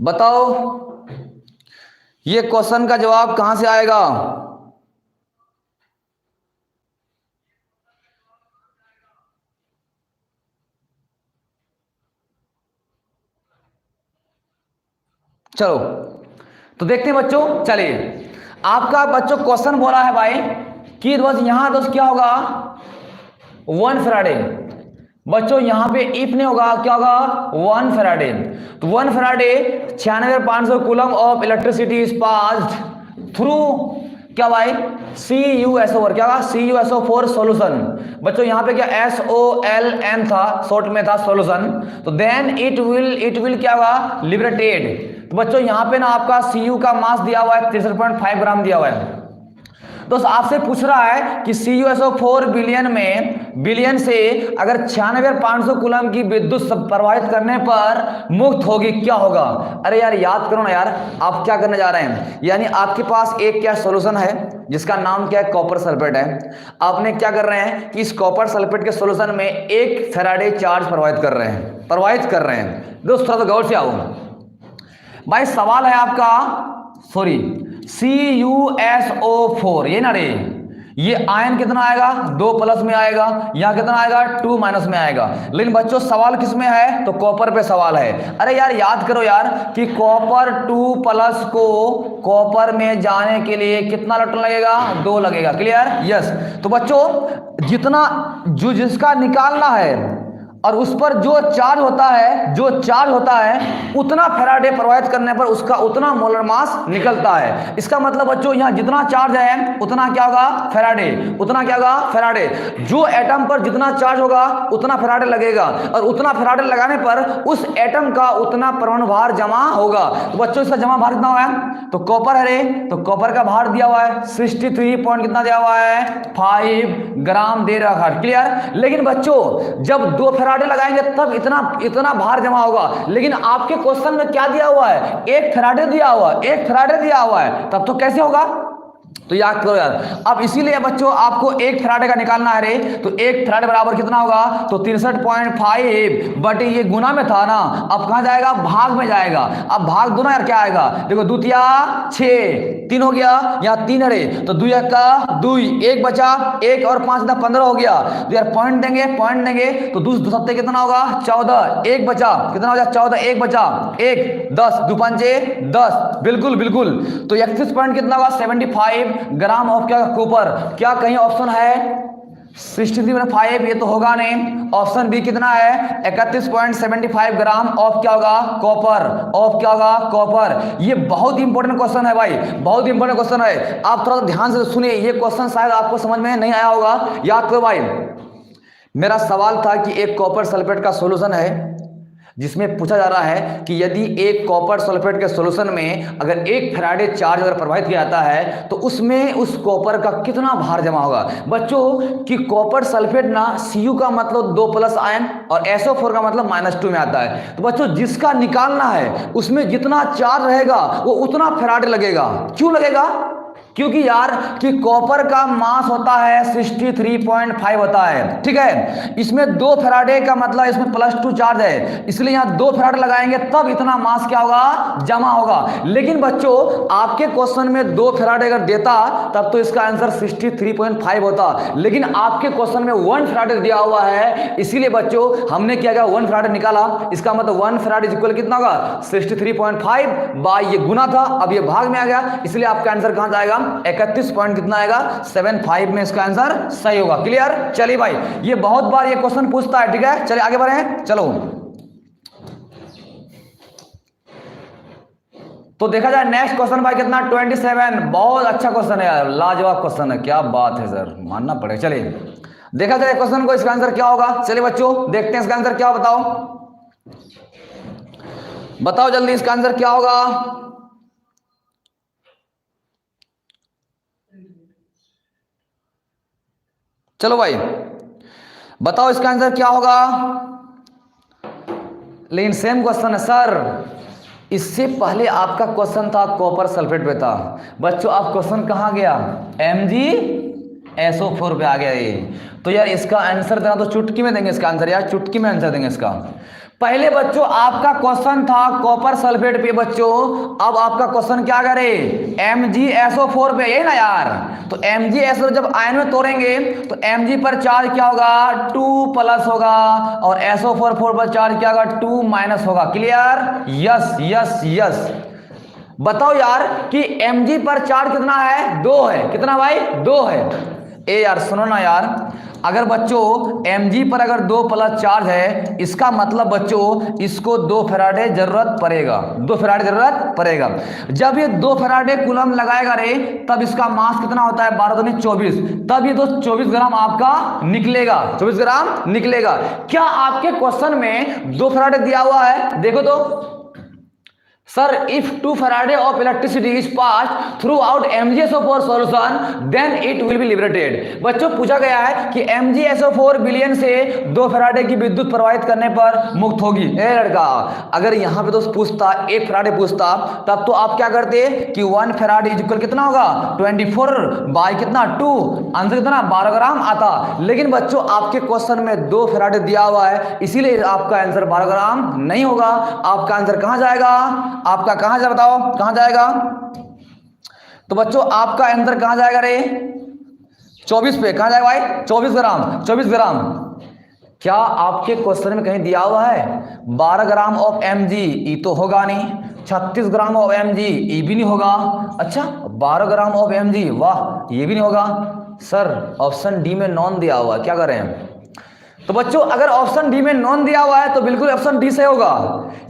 बताओ ये क्वेश्चन का जवाब कहां से आएगा। चलो तो देखते हैं बच्चों। चलिए आपका बच्चों क्वेश्चन बोला है भाई कि बस यहां दोस्त क्या होगा 1 फैराडे। बच्चों यहां पे इफ नहीं होगा, क्या होगा 1 फैराडे। तो 1 Faraday 96500 coulomb of electricity is passed through क्या भाई CuSO4, क्या होगा CuSO4 सॉल्यूशन। बच्चों यहां पे क्या SOLN था, शॉर्ट में था सॉल्यूशन। तो देन इट विल क्या होगा लिबरेटेड। तो बच्चों यहां पे ना आपका Cu का मास दिया हुआ है 63.5 ग्राम दिया हुआ है। दोस्त आपसे पूछ रहा है कि CuSO4 बिलियन से अगर 96500 कूलम की विद्युत प्रवाहित करने पर मुक्त होगी क्या होगा। अरे यार याद करो ना यार, आप क्या करने जा रहे हैं, यानी आपके पास एक क्या सॉल्यूशन है जिसका नाम क्या है कॉपर सल्फेट है। आपने क्या कर रहे हैं कि इस कॉपर सल्फेट के सॉल्यूशन में 1 फैराडे चार्ज प्रवाहित कर रहे हैं। दोस्त थोड़ा तो गौर से आओ भाई, सवाल है आपका CuSO4, ये ना रे, ये आयन कितना आएगा 2 प्लस में आएगा, यहां कितना आएगा 2 माइनस में आएगा। लेकिन बच्चों सवाल किस में है, तो कॉपर पे सवाल है। अरे यार याद करो यार कि कॉपर 2 प्लस को कॉपर में जाने के लिए कितना इलेक्ट्रॉन लगेगा, 2 लगेगा। Clear, yes. तो बच्चों जिसका निकालना है और उस पर जो चार्ज होता है उतना फैराडे प्रवाहित करने पर उसका उतना मोलर मास निकलता है। इसका मतलब बच्चों यहाँ जितना चार्ज है उतना क्या होगा फैराडे, उतना क्या होगा फैराडे। जो एटम पर जितना चार्ज होगा उतना फैराडे लगेगा और उतना फैराडे लगाने पर उस एटम का उतना परमाणु भार जमा होगा। तो बच्चों इसका जमा भार कितना हुआ है, तो कॉपर है रे, तो कॉपर का भार दिया हुआ है 63 पॉइंट कितना दिया हुआ है 5 ग्राम दे रखा है। क्लियर। लेकिन बच्चों जब 2 फैराडे लगाएंगे तब इतना भार जमा होगा। लेकिन आपके क्वेश्चन में क्या दिया हुआ है, 1 फैराडे दिया हुआ है, तब तो कैसे होगा। तो याद करो यार। अब इसीलिए बच्चों आपको 1 फैराडे का निकालना है रे, तो 1 फैराडे बराबर कितना होगा, तो 63.5 बट ये गुना में था ना, अब कहां जाएगा भाग में जाएगा। अब भाग दो ना यार, क्या आएगा देखो 2 तिया 6 3 हो गया, यहाँ 3 है रे, तो 2 का 2 1 बचा, 1 और 5 15 हो गया। तो यार पॉइंट देंगे तो 2 सत्ते कितना होगा 14, 1 बचा कितना हो जाए 14, 1 बचा 1 10 2 5 10, बिल्कुल। तो 31 पॉइंट कितना होगा 75 ग्राम ऑफ क्या कॉपर। क्या कहीं ऑप्शन है 63.5, ये तो होगा नहीं। ऑप्शन बी कितना है 31.75 ग्राम ऑफ क्या होगा कॉपर। ये बहुत इंपॉर्टेंट क्वेश्चन है भाई, बहुत इंपॉर्टेंट क्वेश्चन है। आप थोड़ा ध्यान से सुनिए, ये क्वेश्चन शायद आपको समझ में नहीं आया होगा। याद करो भाई, मेरा सवाल था कि एक कॉपर सल्फेट का सॉल्यूशन है जिसमें पूछा जा रहा है कि यदि एक कॉपर सल्फेट के सॉल्यूशन में अगर 1 फैराडे चार्ज अगर प्रवाहित किया जाता है तो उसमें उस कॉपर का कितना भार जमा होगा। बच्चों कि कॉपर सल्फेट ना Cu का मतलब 2 प्लस आयन और SO4 का मतलब -2 में आता है। तो बच्चों जिसका निकालना है उसमें जितना चार्ज रहेगा वो उतना फैराडे लगेगा। क्यों लगेगा, क्योंकि यार कि कॉपर का मास होता है 63.5 होता है, ठीक है। इसमें 2 फैराडे का मतलब इसमें +2 चार्ज है, इसलिए यहां 2 फैराडे लगाएंगे तब इतना मास क्या होगा, जमा होगा। लेकिन बच्चों आपके क्वेश्चन में 2 फैराडे अगर देता तब तो इसका आंसर 63.5 होता, लेकिन आपके क्वेश्चन में 1 फैराडे दिया हुआ है, इसीलिए बच्चों हमने क्या किया, 1 फैराडे निकाला। इसका मतलब 1 फैराडे इक्वल कितना होगा, 63.5 बाय ये गुना था, अब ये भाग में आ गया, इसलिए आपका आंसर कहां जाएगा, 31 पॉइंट कितना आएगा, 75 में इसका आंसर सही होगा। क्लियर। चलिए भाई, ये बहुत बार ये क्वेश्चन पूछता है, ठीक है। चलिए आगे बढ़े, चलो। तो देखा जाए नेक्स्ट क्वेश्चन भाई कितना, 27। बहुत अच्छा क्वेश्चन है यार, लाजवाब क्वेश्चन है, क्या बात है सर, मानना पड़ेगा। चलिए देखा जाए क्वेश्चन को, इसका आंसर क्या होगा। चलिए बच्चों देखते हैं इसका आंसर क्या, बताओ बताओ जल्दी इसका आंसर क्या होगा। चलो भाई बताओ इसका आंसर क्या होगा। लेकिन सेम क्वेश्चन है सर, इससे पहले आपका क्वेश्चन था कॉपर सल्फेट पे था। बच्चों आप क्वेश्चन कहां गया, MgSO4 पे आ गया ये। तो यार इसका आंसर देना तो चुटकी में देंगे इसका आंसर, यार चुटकी में आंसर देंगे इसका। पहले बच्चों आपका क्वेश्चन था कॉपर सल्फेट पे बच्चों, अब आपका क्वेश्चन क्या करे, MgSO4 पे, यही ना यार। तो MgSO जब आयन में तोड़ेंगे तो Mg पर चार्ज क्या होगा, 2+ होगा, और SO4 पर चार्ज क्या होगा, 2- होगा। क्लियर। Yes yes yes. बताओ यार कि Mg पर चार्ज कितना है, 2 है। कितना भाई, 2 है। ए यार सुनो ना यार, अगर बच्चों Mg पर अगर 2+ चार्ज है, इसका मतलब बच्चों इसको 2 फैराडे जरूरत पड़ेगा, 2 फैराडे जरूरत पड़ेगा। जब ये 2 फैराडे कूलम लगाएगा रे, तब इसका मास कितना होता है, 12 दूनी 24, तब ये 24 ग्राम आपका निकलेगा, 24 ग्राम निकलेगा। क्या आपके क्वेश्चन में 2 फैराडे दिया हुआ है, देखो तो sir, if 2 Farad of electricity is passed throughout MgSO4 solution, then it will be liberated। बच्चों पूछा गया है कि MgSO4 विलयन से 2 फैराडे की विद्युत प्रवाहित करने पर मुक्त होगी। ए लड़का, अगर यहाँ पे तो पूछता 1 फैराडे पूछता, तब तो आप क्या करते कि 1 फैराडे इक्वल कितना होगा, 24 बाय कितना 2, आंसर कितना 12 ग्राम आता। लेकिन बच्चों आपके क्वेश्चन में 2 फैराडे दिया हुआ है, इसीलिए आपका आंसर 12 ग्राम नहीं होगा। आपका आंसर कहां जाएगा, आपका कहां जाए, बताओ कहां जाएगा। तो बच्चों आपका आंसर कहां जाएगा रे, 24 पे कहां जाएगा भाई, 24 ग्राम, 24 ग्राम। क्या आपके क्वेश्चन में कहीं दिया हुआ है 12 ग्राम ऑफ Mg, ई तो होगा नहीं। 36 ग्राम ऑफ Mg, ई भी नहीं होगा। अच्छा 12 ग्राम ऑफ Mg, वाह ये भी नहीं होगा। सर ऑप्शन डी में नॉन दिया हुआ है, क्या करें। तो बच्चों अगर ऑप्शन डी में नॉन दिया हुआ है तो बिल्कुल ऑप्शन डी से होगा।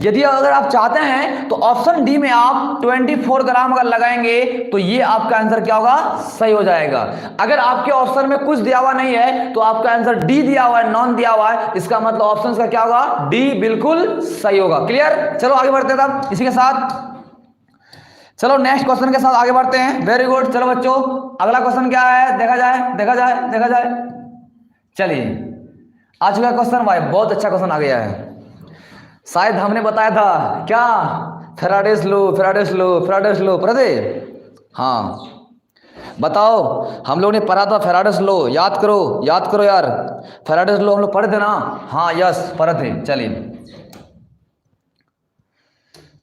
यदि अगर आप चाहते हैं तो ऑप्शन डी में आप 24 ग्राम अगर लगाएंगे तो ये आपका आंसर क्या होगा, सही हो जाएगा। अगर आपके ऑप्शन में कुछ दिया हुआ नहीं है तो आपका आंसर डी दिया हुआ है, नॉन दिया हुआ है, इसका मतलब ऑप्शन का क्या होगा, डी बिल्कुल सही होगा। क्लियर। चलो आगे बढ़ते हैं तब इसी के साथ। चलो नेक्स्ट क्वेश्चन के साथ आगे बढ़ते हैं। Very good. चलो बच्चों अगला क्वेश्चन क्या है, देखा जाए देखा जाए देखा जाए। चलिए आज का क्वेश्चन भाई बहुत अच्छा क्वेश्चन आ गया है। शायद हमने बताया था क्या, Faraday's law, Faraday's law, Faraday's law पढ़े थे। हाँ बताओ, हम लोग ने पढ़ा था फैराडेज लॉ, याद करो याद करो यार, फैराडेज लॉ हम लोग पढ़े थे ना। हाँ यस पढ़े थे। चलिए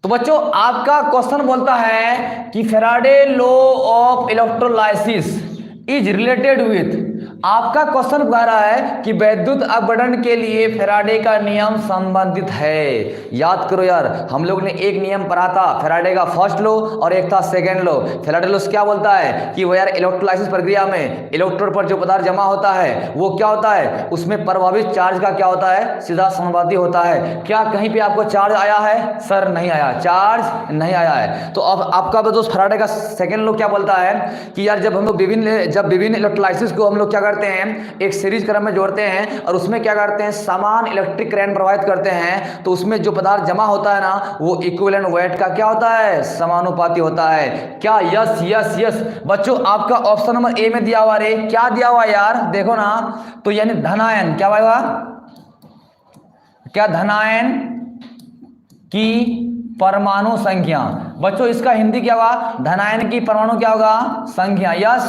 तो बच्चों आपका क्वेश्चन बोलता है कि Faraday law of electrolysis is related with, आपका क्वेश्चन कह रहा है कि वैद्युत अपघटन के लिए फैराडे का नियम संबंधित है। याद करो यार, हम लोग ने एक नियम पढ़ा था फैराडे का फर्स्ट लॉ और एक था सेकंड लॉ। फैराडे लॉ क्या बोलता है कि वो यार इलेक्ट्रोलाइसिस प्रक्रिया में इलेक्ट्रोड पर जो पदार्थ जमा होता है वो क्या होता है, उसमें प्रभावित चार्ज का क्या होता है, सीधा समानुपाती होता है। क्या कहीं पे आपको चार्ज आया है, सर नहीं आया, चार्ज नहीं आया है। तो अब आपका दोस्त फैराडे का सेकंड लॉ क्या बोलता है कि यार जब हम लोग विभिन्न इलेक्ट्रोलाइसिस को हम लोग क्या करते हैं, एक सीरीज क्रम में जोड़ते हैं और उसमें क्या करते हैं, समान इलेक्ट्रिक करंट प्रवाहित करते हैं, तो उसमें जो पदार्थ जमा होता है ना वो इक्विवेलेंट वेट का क्या होता है, समानुपाती होता है। क्या यस यस यस। बच्चों आपका ऑप्शन नंबर ए में दिया हुआ रे, क्या दिया हुआ यार देखो ना, तो यानी धनायन क्या होगा, क्या धनायन की परमाणु संख्या। बच्चों इसका हिंदी क्या होगा? धनायन की परमाणु क्या होगा? संख्या। यस,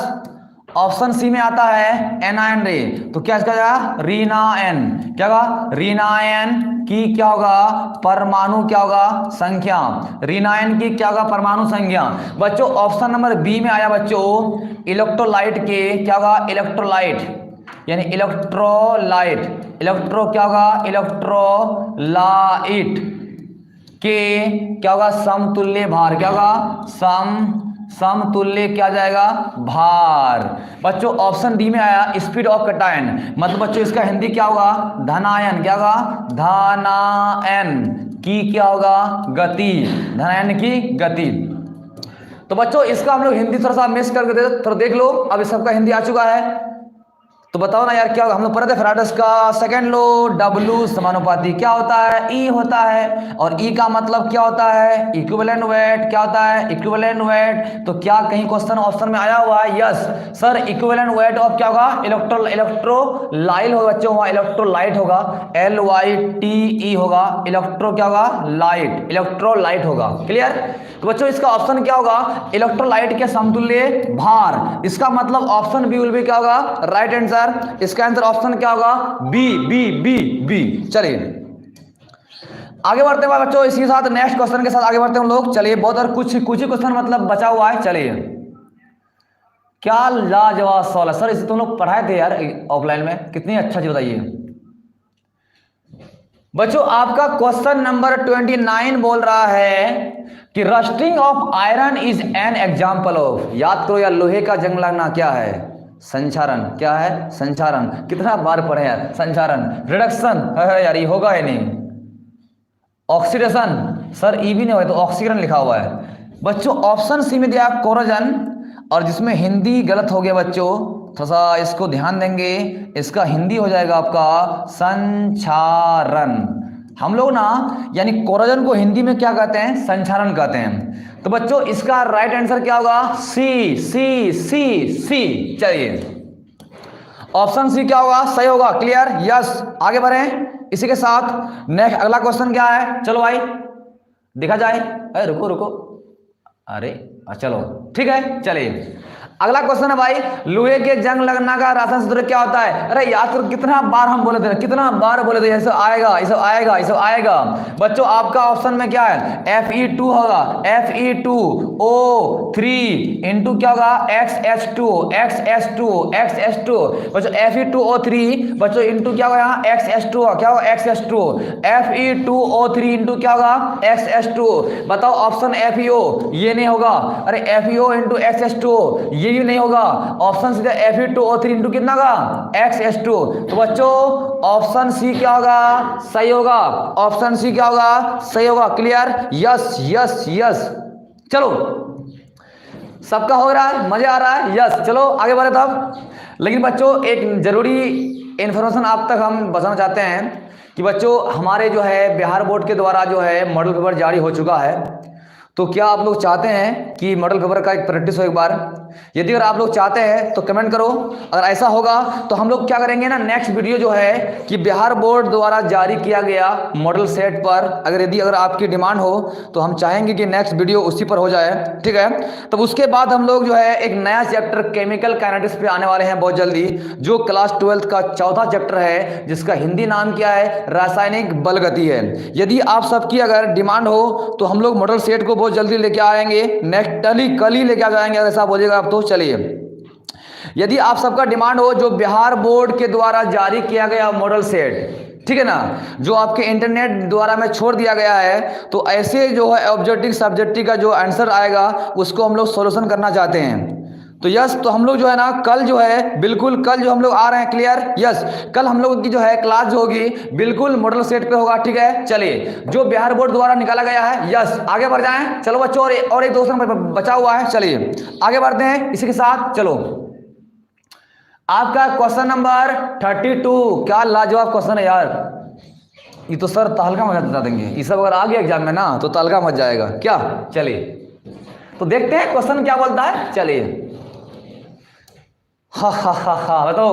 ऑप्शन सी में आता है एनायन रे, तो क्या इसका जाएगा? ऋणायन। क्या होगा? ऋणायन की क्या होगा? परमाणु क्या होगा? संख्या। ऋणायन की क्या होगा? परमाणु संख्या। बच्चों ऑप्शन नंबर बी में आया बच्चों इलेक्ट्रोलाइट के क्या होगा? इलेक्ट्रोलाइट, यानी इलेक्ट्रोलाइट, इलेक्ट्रो क्या होगा? इलेक्ट्रोलाइट के क्या होगा? समतुल्य भार। क्या होगा? समतुल्य क्या जाएगा? भार। बच्चों ऑप्शन डी में आया स्पीड ऑफ कटायन, मतलब बच्चों इसका हिंदी क्या होगा? धनायन। क्या होगा? धनायन की क्या होगा? गति। धनायन की गति। तो बच्चों इसका हम लोग हिंदी थोड़ा सा मिस करके थोड़ा देख लो। अब इस सबका हिंदी आ चुका है, तो बताओ ना यार क्या होगा? हम लोग पढ़े थे फेराडेस का सेकंड लॉ, W समानुपाती क्या होता है? E होता है, और E का मतलब क्या होता है? Equivalent weight. क्या होता है? Equivalent weight. तो क्या कहीं क्वेश्चन ऑप्शन में आया हुआ है? Yes sir, equivalent weight of क्या होगा? इलेक्ट्रोलाइट होगा बच्चों, वहां इलेक्ट्रोलाइट होगा, LYTE होगा, इलेक्ट्रो क्या होगा? लाइट, इलेक्ट्रोलाइट होगा। क्लियर? तो बच्चों इसका ऑप्शन क्या होगा? इलेक्ट्रोलाइट के समतुल्य भार। इसका मतलब ऑप्शन बी विल बी क्या होगा? Right answer. इसका आंसर ऑप्शन क्या होगा? B B B B. चलिए आगे बढ़ते हैं बच्चों, इसी के साथ नेक्स्ट क्वेश्चन के साथ आगे बढ़ते हैं हम लोग। चलिए बहुत और कुछ ही क्वेश्चन मतलब बचा हुआ है। चलिए क्या लाजवाब सवाल है सर, इसे तुम लोग पढ़ाए थे यार ऑफलाइन में, कितनी अच्छा चीज बताइए। बच्चों आपका क्वेश्चन नंबर 29 बोल रहा है कि rusting of iron is an example of. याद करो यार, लोहे का जंग लगना क्या है? संचारण। क्या है? संचारण। कितना बार पढ़े यार? संचारण। रिडक्शन है यार, ये होगा ही नहीं। ऑक्सीडेशन सर, ई भी नहीं होगा तो ऑक्सीकरण लिखा हुआ है। बच्चों ऑप्शन सी में दिया कोरोजन, और जिसमें हिंदी गलत हो गया बच्चों, थोड़ा सा इसको ध्यान देंगे। इसका हिंदी हो जाएगा आपका संचारण। हम लोग ना यानी कोरोजन को हिंदी में क्या कहते हैं? संचारण कहते हैं। तो बच्चों इसका राइट आंसर क्या होगा? सी सी सी सी। चलिए ऑप्शन सी क्या होगा? सही होगा। क्लियर? यस, आगे बढ़े। इसी के साथ नेक्स्ट अगला क्वेश्चन क्या है? चलो भाई देखा जाए। अरे रुको रुको, अरे चलो ठीक है। चलिए अगला क्वेश्चन है भाई, लोहे के जंग लगना का रासायनिक सूत्र क्या होता है? अरे याद करो, कितना बार हम बोले थे, कितना बार बोले थे, ये सब आएगा, ये सब आएगा, ये सब आएगा। बच्चों आपका ऑप्शन में क्या है? Fe2 होगा, Fe2O3 इंटू क्या होगा? XH2 XH2 XH2। बच्चों Fe2O3 बच्चों इंटू क्या होगा? यहाँ XH2 क्या होगा? XH2। Fe2O3 इंटू क्या होगा? XH2। बताओ ऑप्शन FeO, ये नहीं होगा। अरे FeO इंटू XH2 ये भी नहीं होगा। ऑप्शन सीधा Fe2O3 इंटू कितना का? XH2। तो बच्चों ऑप्शन सी क्या होगा? सही होगा। ऑप्शन सी क्या होगा? सही होगा। क्लियर? Yes yes yes. चलो सबका हो रहा है, मजा आ रहा है? यस। चलो आगे बढ़े तब। लेकिन बच्चों एक जरूरी इंफॉर्मेशन आप तक हम बताना चाहते हैं कि बच्चों हमारे जो है बिहार बोर्ड के द्वारा जो है मॉडल पेपर जारी हो चुका है। तो क्या आप लोग चाहते हैं कि मॉडल पेपर का एक प्रैक्टिस हो एक बार? यदि अगर आप लोग चाहते हैं तो कमेंट करो। अगर ऐसा होगा तो हम लोग क्या करेंगे ना, नेक्स्ट वीडियो जो है कि बिहार बोर्ड द्वारा जारी किया गया मॉडल सेट पर अगर आपकी डिमांड हो तो हम चाहेंगे कि नेक्स्ट वीडियो उसी पर हो जाए। ठीक है, तब उसके बाद हम लोग जो है एक नया चैप्टर केमिकल काइनेटिक्स पे आने वाले हैं बहुत जल्दी, जो क्लास 12th का चौथा चैप्टर है, जिसका हिंदी नाम क्या है? रासायनिक बल गति है। यदि आप सबकी अगर डिमांड हो तो हम लोग मॉडल सेट को बहुत जल्दी लेके आएंगे, नेक्स्ट कल ही लेके आ जाएंगे अगर ऐसा बोलिएगा आप तो। चलिए यदि आप सबका डिमांड हो जो बिहार बोर्ड के द्वारा जारी किया गया मॉडल सेट, ठीक है ना, जो आपके इंटरनेट द्वारा में छोड़ दिया गया है, तो ऐसे जो है ऑब्जेक्टिव सब्जेक्टिव का जो आंसर आएगा उसको हम लोग सॉल्यूशन करना चाहते हैं। तो यस, तो हम लोग जो है ना कल जो है बिल्कुल कल जो हम लोग आ रहे हैं। क्लियर? यस, कल हम लोग की जो है क्लास जो होगी बिल्कुल मॉडल सेट पे होगा। ठीक है, चलिए जो बिहार बोर्ड द्वारा निकाला गया है। यस, आगे बढ़ जाएं। चलो बच्चों और एक दोस्त बचा हुआ है, चलिए आगे बढ़ते हैं इसी के साथ। चलो आपका क्वेश्चन नंबर 32, क्या लाजवाब क्वेश्चन है यार, ये तो सर तहलका मचा बता देंगे। ये सब अगर आ गया एग्जाम में ना तो तहलका मच जाएगा क्या। चलिए तो देखते हैं क्वेश्चन क्या बोलता है। चलिए हा बताओ,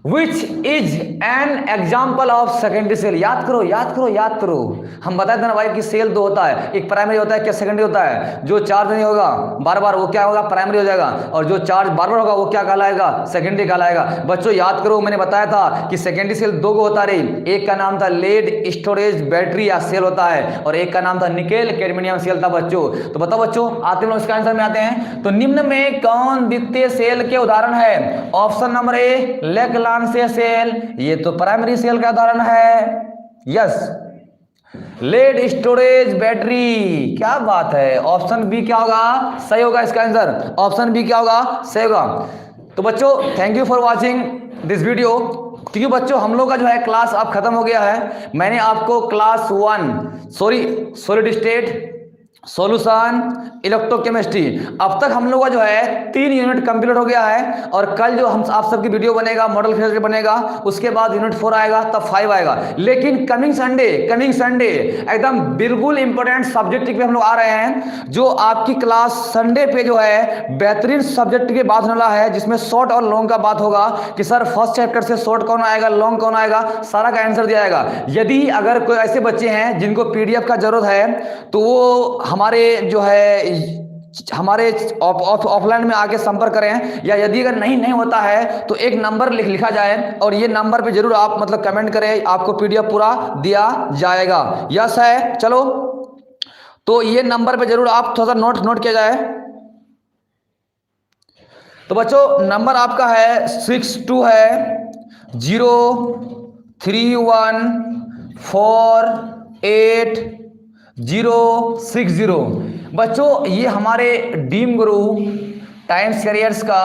which is an example of secondary cell. याद करो याद करो याद करो, हम बताए थे ना भाई कि सेल दो होता है, एक प्राइमरी होता है, क्या सेकेंडरी होता है। जो चार्ज नहीं होगा बार बार वो क्या होगा, प्राइमरी हो जाएगा, और जो चार्ज बार बार होगा वो क्या कहलाएगा, सेकेंडरी कहलाएगा। बच्चों याद करो, मैंने बताया था कि सेकेंडरी सेल दो को होता रही, एक का नाम था लेड स्टोरेज बैटरी या सेल होता है, और एक का नाम था निकेल कैडमियम सेल था बच्चों। तो बताओ बच्चों, आते हैं इसका आंसर में आते हैं। तो निम्न में कौन द्वितीय सेल के उदाहरण है। Option number A Lagrange cell, ये तो प्राइमरी सेल का उदाहरण है। यस, लेड स्टोरेज बैटरी, क्या बात है, ऑप्शन बी क्या होगा, सही होगा इसका आंसर। ऑप्शन बी क्या होगा, सही होगा। तो बच्चों thank you for watching this video. क्योंकि बच्चों हम लोग का जो है क्लास अब खत्म हो गया है। मैंने आपको class 1 solid state, solution, electrochemistry, अब तक हम लोग का जो है 3 यूनिट कंप्लीट हो गया है। और कल जो हम आप सबकी वीडियो बनेगा, मॉडल फिजिक्स बनेगा, उसके बाद यूनिट 4 आएगा, तब 5 आएगा। लेकिन कमिंग संडे एकदम बिल्कुल इंपॉर्टेंट सब्जेक्ट पे हम लोग आ रहे हैं, जो आपकी क्लास संडे पे जो है बेहतरीन सब्जेक्ट की बात होने वाला है, जिसमें शॉर्ट और लॉन्ग का बात होगा कि सर फर्स्ट चैप्टर से शॉर्ट कौन आएगा, लॉन्ग कौन आएगा, सारा का आंसर दिया जाएगा। यदि अगर कोई ऐसे बच्चे हैं जिनको पीडीएफ का जरूरत है, तो वो हमारे जो है हमारे ऑफलाइन में आके संपर्क करें, या यदि अगर नहीं होता है तो एक नंबर लिखा जाए, और ये नंबर पे जरूर आप मतलब कमेंट करें, आपको पीडीएफ पूरा दिया जाएगा। यस है, चलो तो ये नंबर पे जरूर आप थोड़ा सा नोट किया जाए। तो बच्चों नंबर आपका है 62 है 03148 060। बच्चों ये हमारे डीम गुरु टाइम्स करियर्स का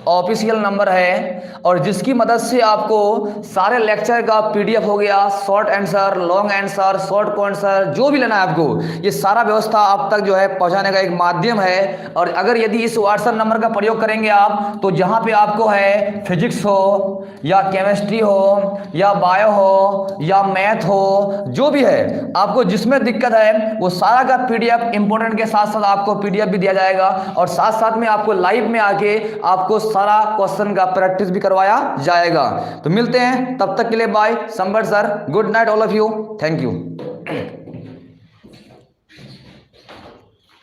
ऑफिशियल नंबर है, और जिसकी मदद से आपको सारे लेक्चर का पीडीएफ हो गया, short answer, long answer, short को आंसर, जो भी लेना है आपको, ये सारा व्यवस्था आप तक जो है पहुंचाने का एक माध्यम है। और अगर यदि इस व्हाट्सएप नंबर का प्रयोग करेंगे आप, तो जहां पे आपको है फिजिक्स हो या केमिस्ट्री हो या बायो हो या मैथ हो, जो भी है आपको जिसमें दिक्कत है, वो सारा का पीडीएफ इंपोर्टेंट के साथ साथ आपको पीडीएफ भी दिया जाएगा, और साथ साथ में आपको लाइव में आके आपको सारा क्वेश्चन का प्रैक्टिस भी करवाया जाएगा। तो मिलते हैं, तब तक के लिए बाय। संबट sir, good night all of you, thank you.